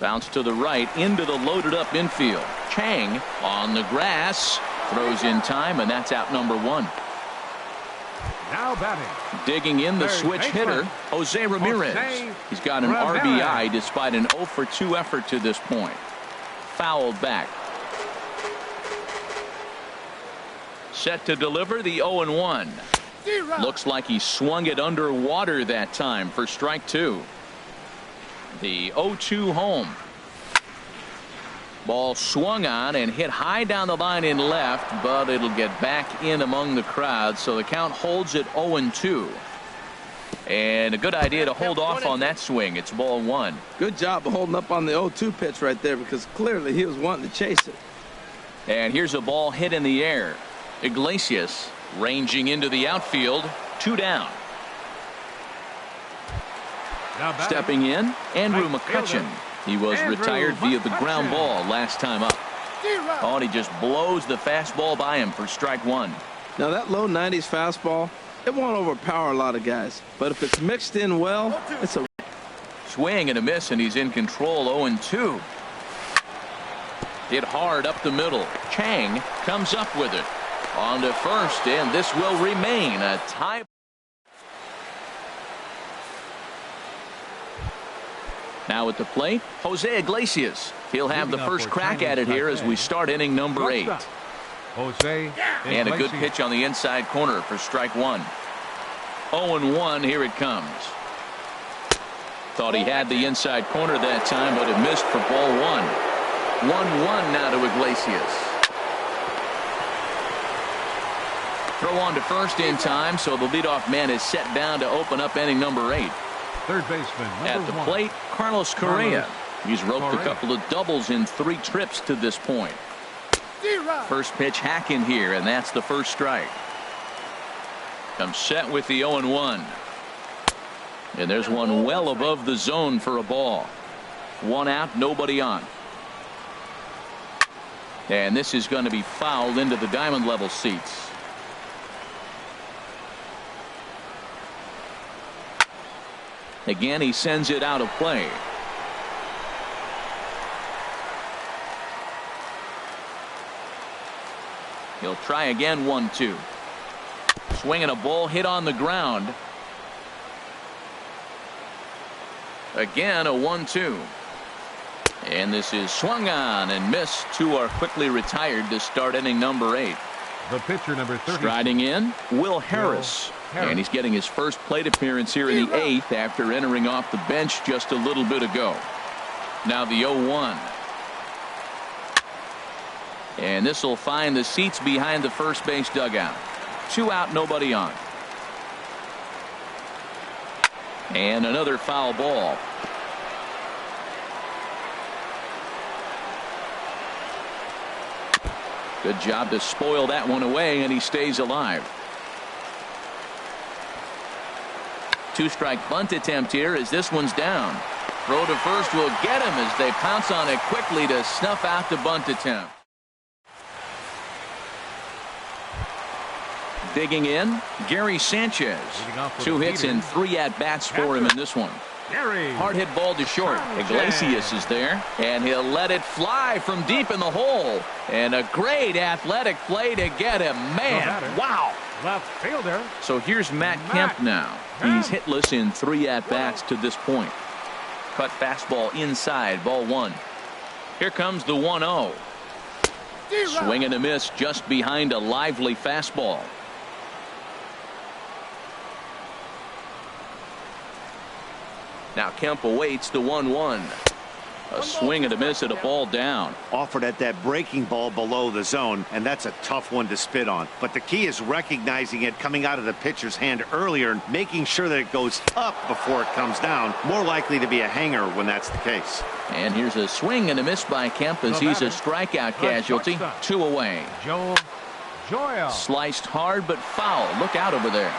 Speaker 1: Bounce to the right into the loaded up infield. Chang on the grass. Throws in time, and that's out number 1.
Speaker 3: Now batting.
Speaker 1: Digging in the switch hitter, Jose Ramirez. He's got an RBI despite an 0 for 2 effort to this point. Fouled back. Set to deliver the 0-1. Looks like he swung it underwater that time for strike 2. The 0-2 home. Ball swung on and hit high down the line in left, but it'll get back in among the crowd, so the count holds at 0-2. And a good idea to hold off on that swing. It's ball 1.
Speaker 4: Good job of holding up on the 0-2 pitch right there, because clearly he was wanting to chase it.
Speaker 1: And here's a ball hit in the air. Iglesias ranging into the outfield. 2 down. Stepping in, Andrew McCutcheon. He was retired via the ground ball last time up. Oh, and he just blows the fastball by him for strike 1.
Speaker 4: Now that low 90s fastball, it won't overpower a lot of guys, but if it's mixed in well, it's a
Speaker 1: swing and a miss, and he's in control. 0-2. Hit hard up the middle. Chang comes up with it. On to first, and this will remain a tie. Now at the plate, Jose Iglesias. He'll have the first crack at it here as we start inning number 8.
Speaker 3: Jose
Speaker 1: and a good pitch on the inside corner for strike 1. 0-1, here it comes. Thought he had the inside corner that time, but it missed for ball 1. 1-1 now to Iglesias. Throw on to first in time, so the leadoff man is set down to open up inning number 8.
Speaker 3: Third baseman,
Speaker 1: At the plate, Carlos Correa. He's roped a couple of doubles in 3 trips to this point. First pitch hacking here, and that's the first strike. Comes set with the 0-1. And there's one well above the zone for a ball. 1 out, nobody on. And this is going to be fouled into the diamond level seats. Again, he sends it out of play. He'll try again. 1-2. Swinging a ball hit on the ground. Again a 1-2. And this is swung on and missed. 2 are quickly retired to start inning number 8.
Speaker 3: The pitcher number 30.
Speaker 1: Striding in, Will Harris. And he's getting his first plate appearance here in the 8th after entering off the bench just a little bit ago. Now the 0-1. And this will find the seats behind the first base dugout. 2 out, nobody on. And another foul ball. Good job to spoil that one away, and he stays alive. 2-strike bunt attempt here as this one's down. Throw to first will get him as they pounce on it quickly to snuff out the bunt attempt. Digging in, Gary Sanchez. 2 hits and 3 at-bats for him in this one. Hard hit ball to short. Iglesias is there, and he'll let it fly from deep in the hole. And a great athletic play to get him. Man, wow.
Speaker 3: Left fielder.
Speaker 1: So here's Matt Kemp now. He's hitless in 3 at-bats to this point. Cut fastball inside, ball 1. Here comes the 1-0. Swing and a miss just behind a lively fastball. Now Kemp awaits the 1-1. A swing and a miss at a ball down.
Speaker 2: Offered at that breaking ball below the zone, and that's a tough one to spit on. But the key is recognizing it coming out of the pitcher's hand earlier and making sure that it goes up before it comes down. More likely to be a hanger when that's the case.
Speaker 1: And here's a swing and a miss by Kemp as he's a strikeout casualty. 2 away.
Speaker 3: Joel.
Speaker 1: Sliced hard but foul. Look out over there.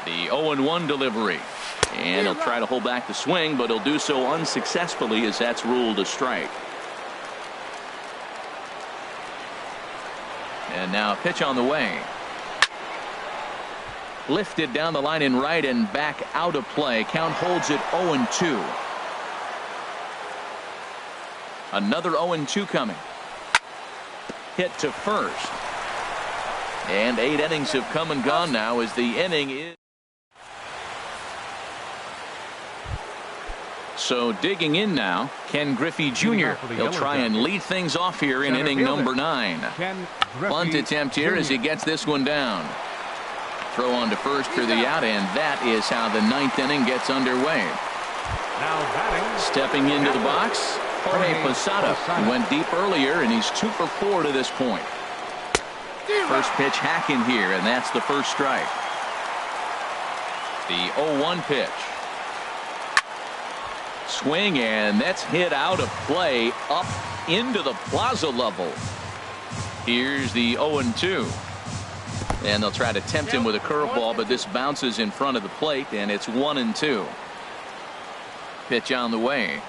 Speaker 1: The 0-1 delivery. And he'll try to hold back the swing, but he'll do so unsuccessfully as that's ruled a strike. And now a pitch on the way. Lifted down the line in right and back out of play. Count holds it 0-2. Another 0-2 coming. Hit to first. And 8 innings have come and gone now as the inning is. So digging in now, Ken Griffey Jr. He'll try and lead things off here in inning number 9. Bunt attempt here as he gets this one down. Throw on to first for the out, and that is how the 9th inning gets underway. Stepping into the box, Jorge Posada. He went deep earlier, and he's 2 for 4 to this point. First pitch hacking here, and that's the first strike. The 0-1 pitch. Swing, and that's hit out of play up into the plaza level. Here's the 0-2. And they'll try to tempt him with a curveball, but this bounces in front of the plate, and it's 1-2. Pitch on the way.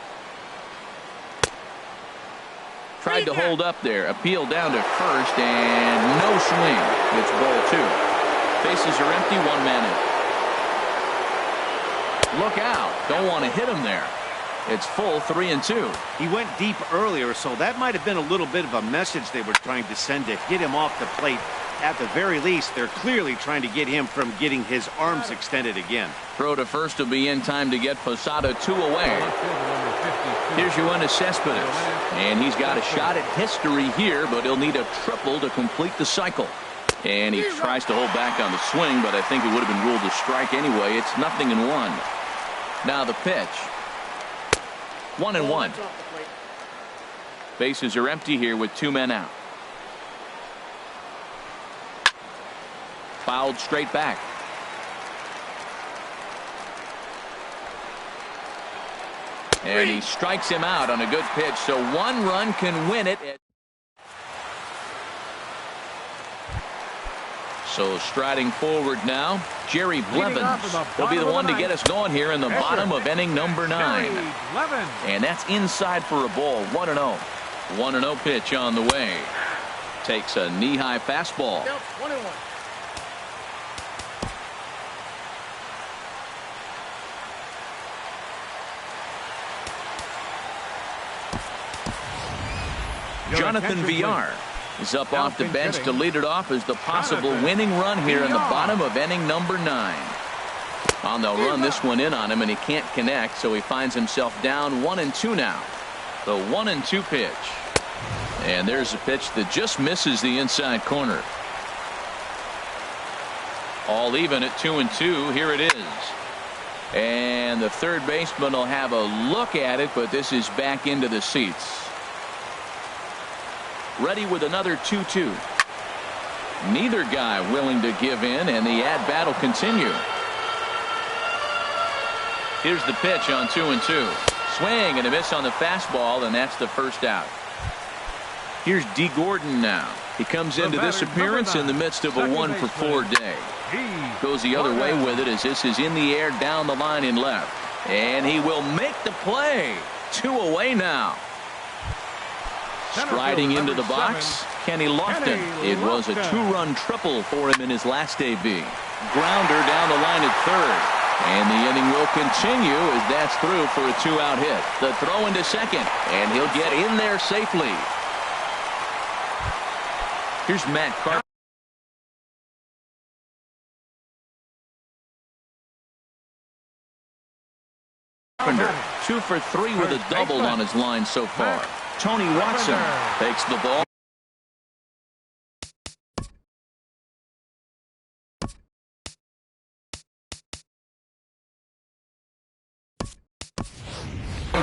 Speaker 1: Tried to hold up there. Appeal down to first, and no swing. It's ball 2. Bases are empty, 1 man in. Look out. Don't want to hit him there. It's full 3-2.
Speaker 2: He went deep earlier, so that might have been a little bit of a message they were trying to send to get him off the plate. At the very least, they're clearly trying to get him from getting his arms extended again.
Speaker 1: Throw to first will be in time to get Posada 2 away. Here's Yoenis Cespedes, and he's got a shot at history here, but he'll need a triple to complete the cycle. And he tries to hold back on the swing, but I think it would have been ruled a strike anyway. It's 0-1. Now the pitch. 1-1. Bases are empty here with 2 men out. Fouled straight back. And he strikes him out on a good pitch, so 1 run can win it. So striding forward now, Jerry Blevins will be the one to get us going here in the bottom of inning number 9. And that's inside for a ball. 1-0. 1-0 pitch on the way. Takes a knee-high fastball. Jonathan Villar is up off the bench to lead it off as the possible winning run here in the bottom of inning number 9. They'll run this one in on him, and he can't connect, so he finds himself down 1-2 now. The 1-2 pitch. And there's a pitch that just misses the inside corner. All even at 2-2. Here it is. And the third baseman will have a look at it, but this is back into the seats. Ready with another 2-2. Neither guy willing to give in, and the at-bat will continue. Here's the pitch on 2-2. Swing and a miss on the fastball, and that's the first out. Here's D. Gordon now. He comes into this appearance in the midst of a 1-for-4 day. Goes the other way with it as this is in the air down the line in left. And he will make the play. 2 away now. Striding into the box, Kenny Lofton. It was a 2-run triple for him in his last AB. Grounder down the line at third. And the inning will continue as that's through for a 2-out hit. The throw into second, and he'll get in there safely. Here's Matt Carpenter. 2 for 3 with a double on his line so far. Tony Watson takes the ball.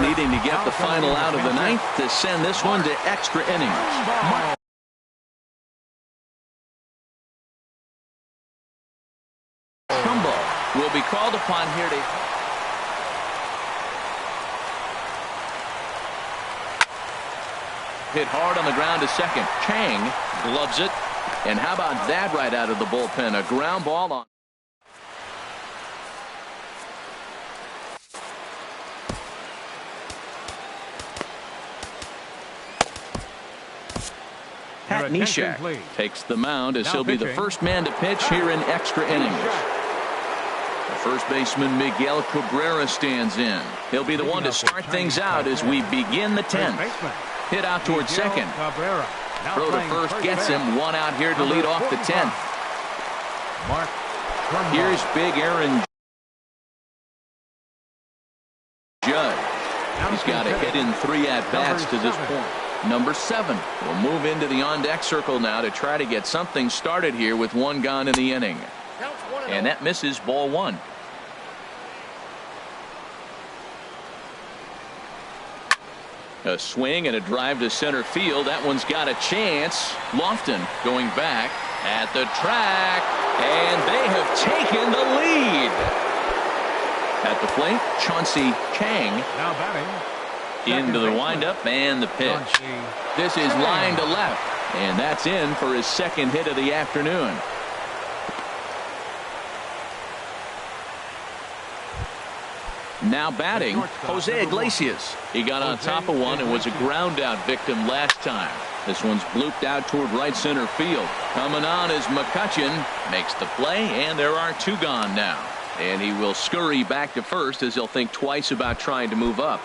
Speaker 1: Needing to get the final out of the ninth to send this one to extra innings. Trumbo will be called upon here to hit hard on the ground to second. Chang gloves it. And how about that right out of the bullpen? A ground ball on. Pat Neshek takes the mound as he'll be the first man to pitch here in extra innings. The first baseman Miguel Cabrera stands in. He'll be the one to start things out as we begin the 10th. Hit out towards second. Throw to first gets him. 1 out here to lead off the 10th. Here's big Aaron Judge. He's got a hit in 3 at-bats to this point. Number 7 will move into the on-deck circle now to try to get something started here with 1 gone in the inning. And that misses, ball 1. A swing and a drive to center field. That one's got a chance. Lofton going back at the track, and they have taken the lead. At the plate, Chauncey Chang
Speaker 3: Now batting.
Speaker 1: into the windup and the pitch. This is line to left, and that's in for his second hit of the afternoon. Now batting, Jose Iglesias. He got on top of one and was a ground out victim last time. This one's blooped out toward right center field. Coming on is McCutchen. Makes the play, and there are 2 gone now. And he will scurry back to first as he'll think twice about trying to move up.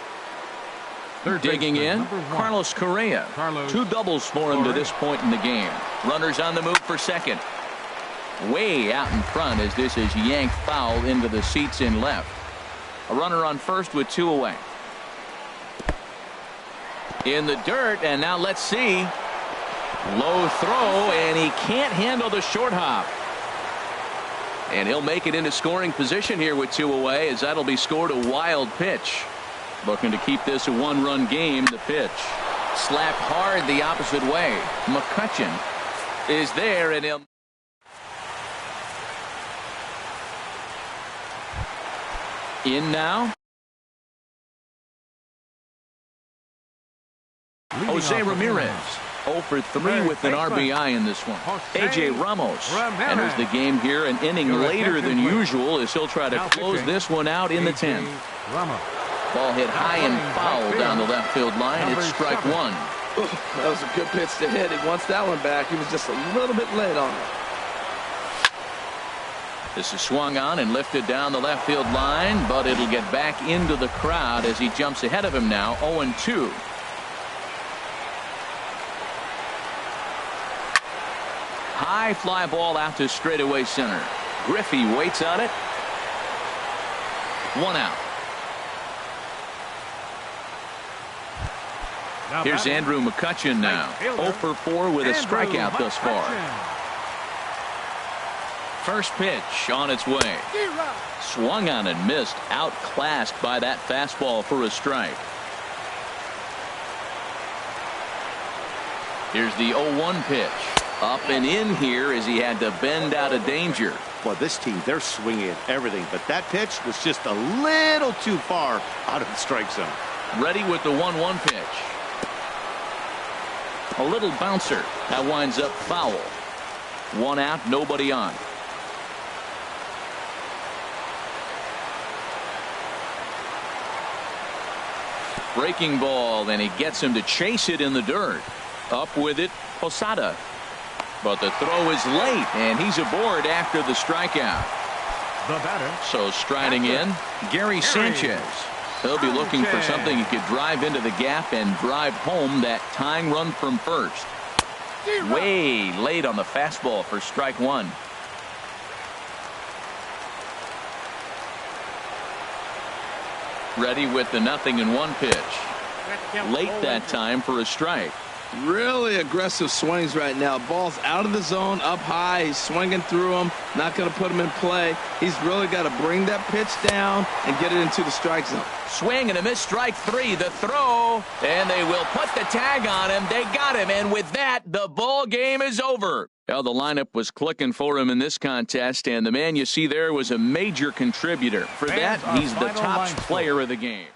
Speaker 1: Digging in, Carlos Correa. 2 doubles for him to this point in the game. Runners on the move for second. Way out in front as this is yanked foul into the seats in left. A runner on first with 2 away. In the dirt, and now let's see. Low throw, and he can't handle the short hop. And he'll make it into scoring position here with 2 away, as that'll be scored a wild pitch. Looking to keep this a 1-run game. The pitch slapped hard the opposite way. McCutcheon is there, and he'll in now. Jose Ramirez 0 for 3 with an RBI in this one. A.J. Ramos enters the game here an inning later than usual as he'll try to close this one out in the 10th. Ball hit high and foul down the left field line. It's strike 1.
Speaker 4: That was a good pitch to hit. He wants that one back. He was just a little bit late on it.
Speaker 1: This is swung on and lifted down the left field line, but it'll get back into the crowd as he jumps ahead of him now. 0-2. High fly ball out to straightaway center. Griffey waits on it. 1 out. Here's Andrew McCutcheon now. 0 for 4 with a strikeout thus far. First pitch on its way. Swung on and missed. Outclassed by that fastball for a strike. Here's the 0-1 pitch. Up and in here as he had to bend out of danger.
Speaker 2: Well, this team, they're swinging at everything, but that pitch was just a little too far out of the strike zone.
Speaker 1: Ready with the 1-1 pitch. A little bouncer. That winds up foul. 1 out, nobody on. Breaking ball, and he gets him to chase it in the dirt. Up with it, Posada. But the throw is late, and he's aboard after the strikeout.
Speaker 3: The batter.
Speaker 1: So striding in, Gary Sanchez. He'll be looking for something he could drive into the gap and drive home that tying run from first. Way late on the fastball for strike 1. Ready with the 0-1 pitch. Late that time for a strike.
Speaker 4: Really aggressive swings right now. Ball's out of the zone, up high. He's swinging through them. Not going to put him in play. He's really got to bring that pitch down and get it into the strike zone.
Speaker 1: Swing and a miss, strike 3. The throw, and they will put the tag on him. They got him, and with that, the ball game is over. Well, the lineup was clicking for him in this contest, and the man you see there was a major contributor. For that, he's the top player of the game.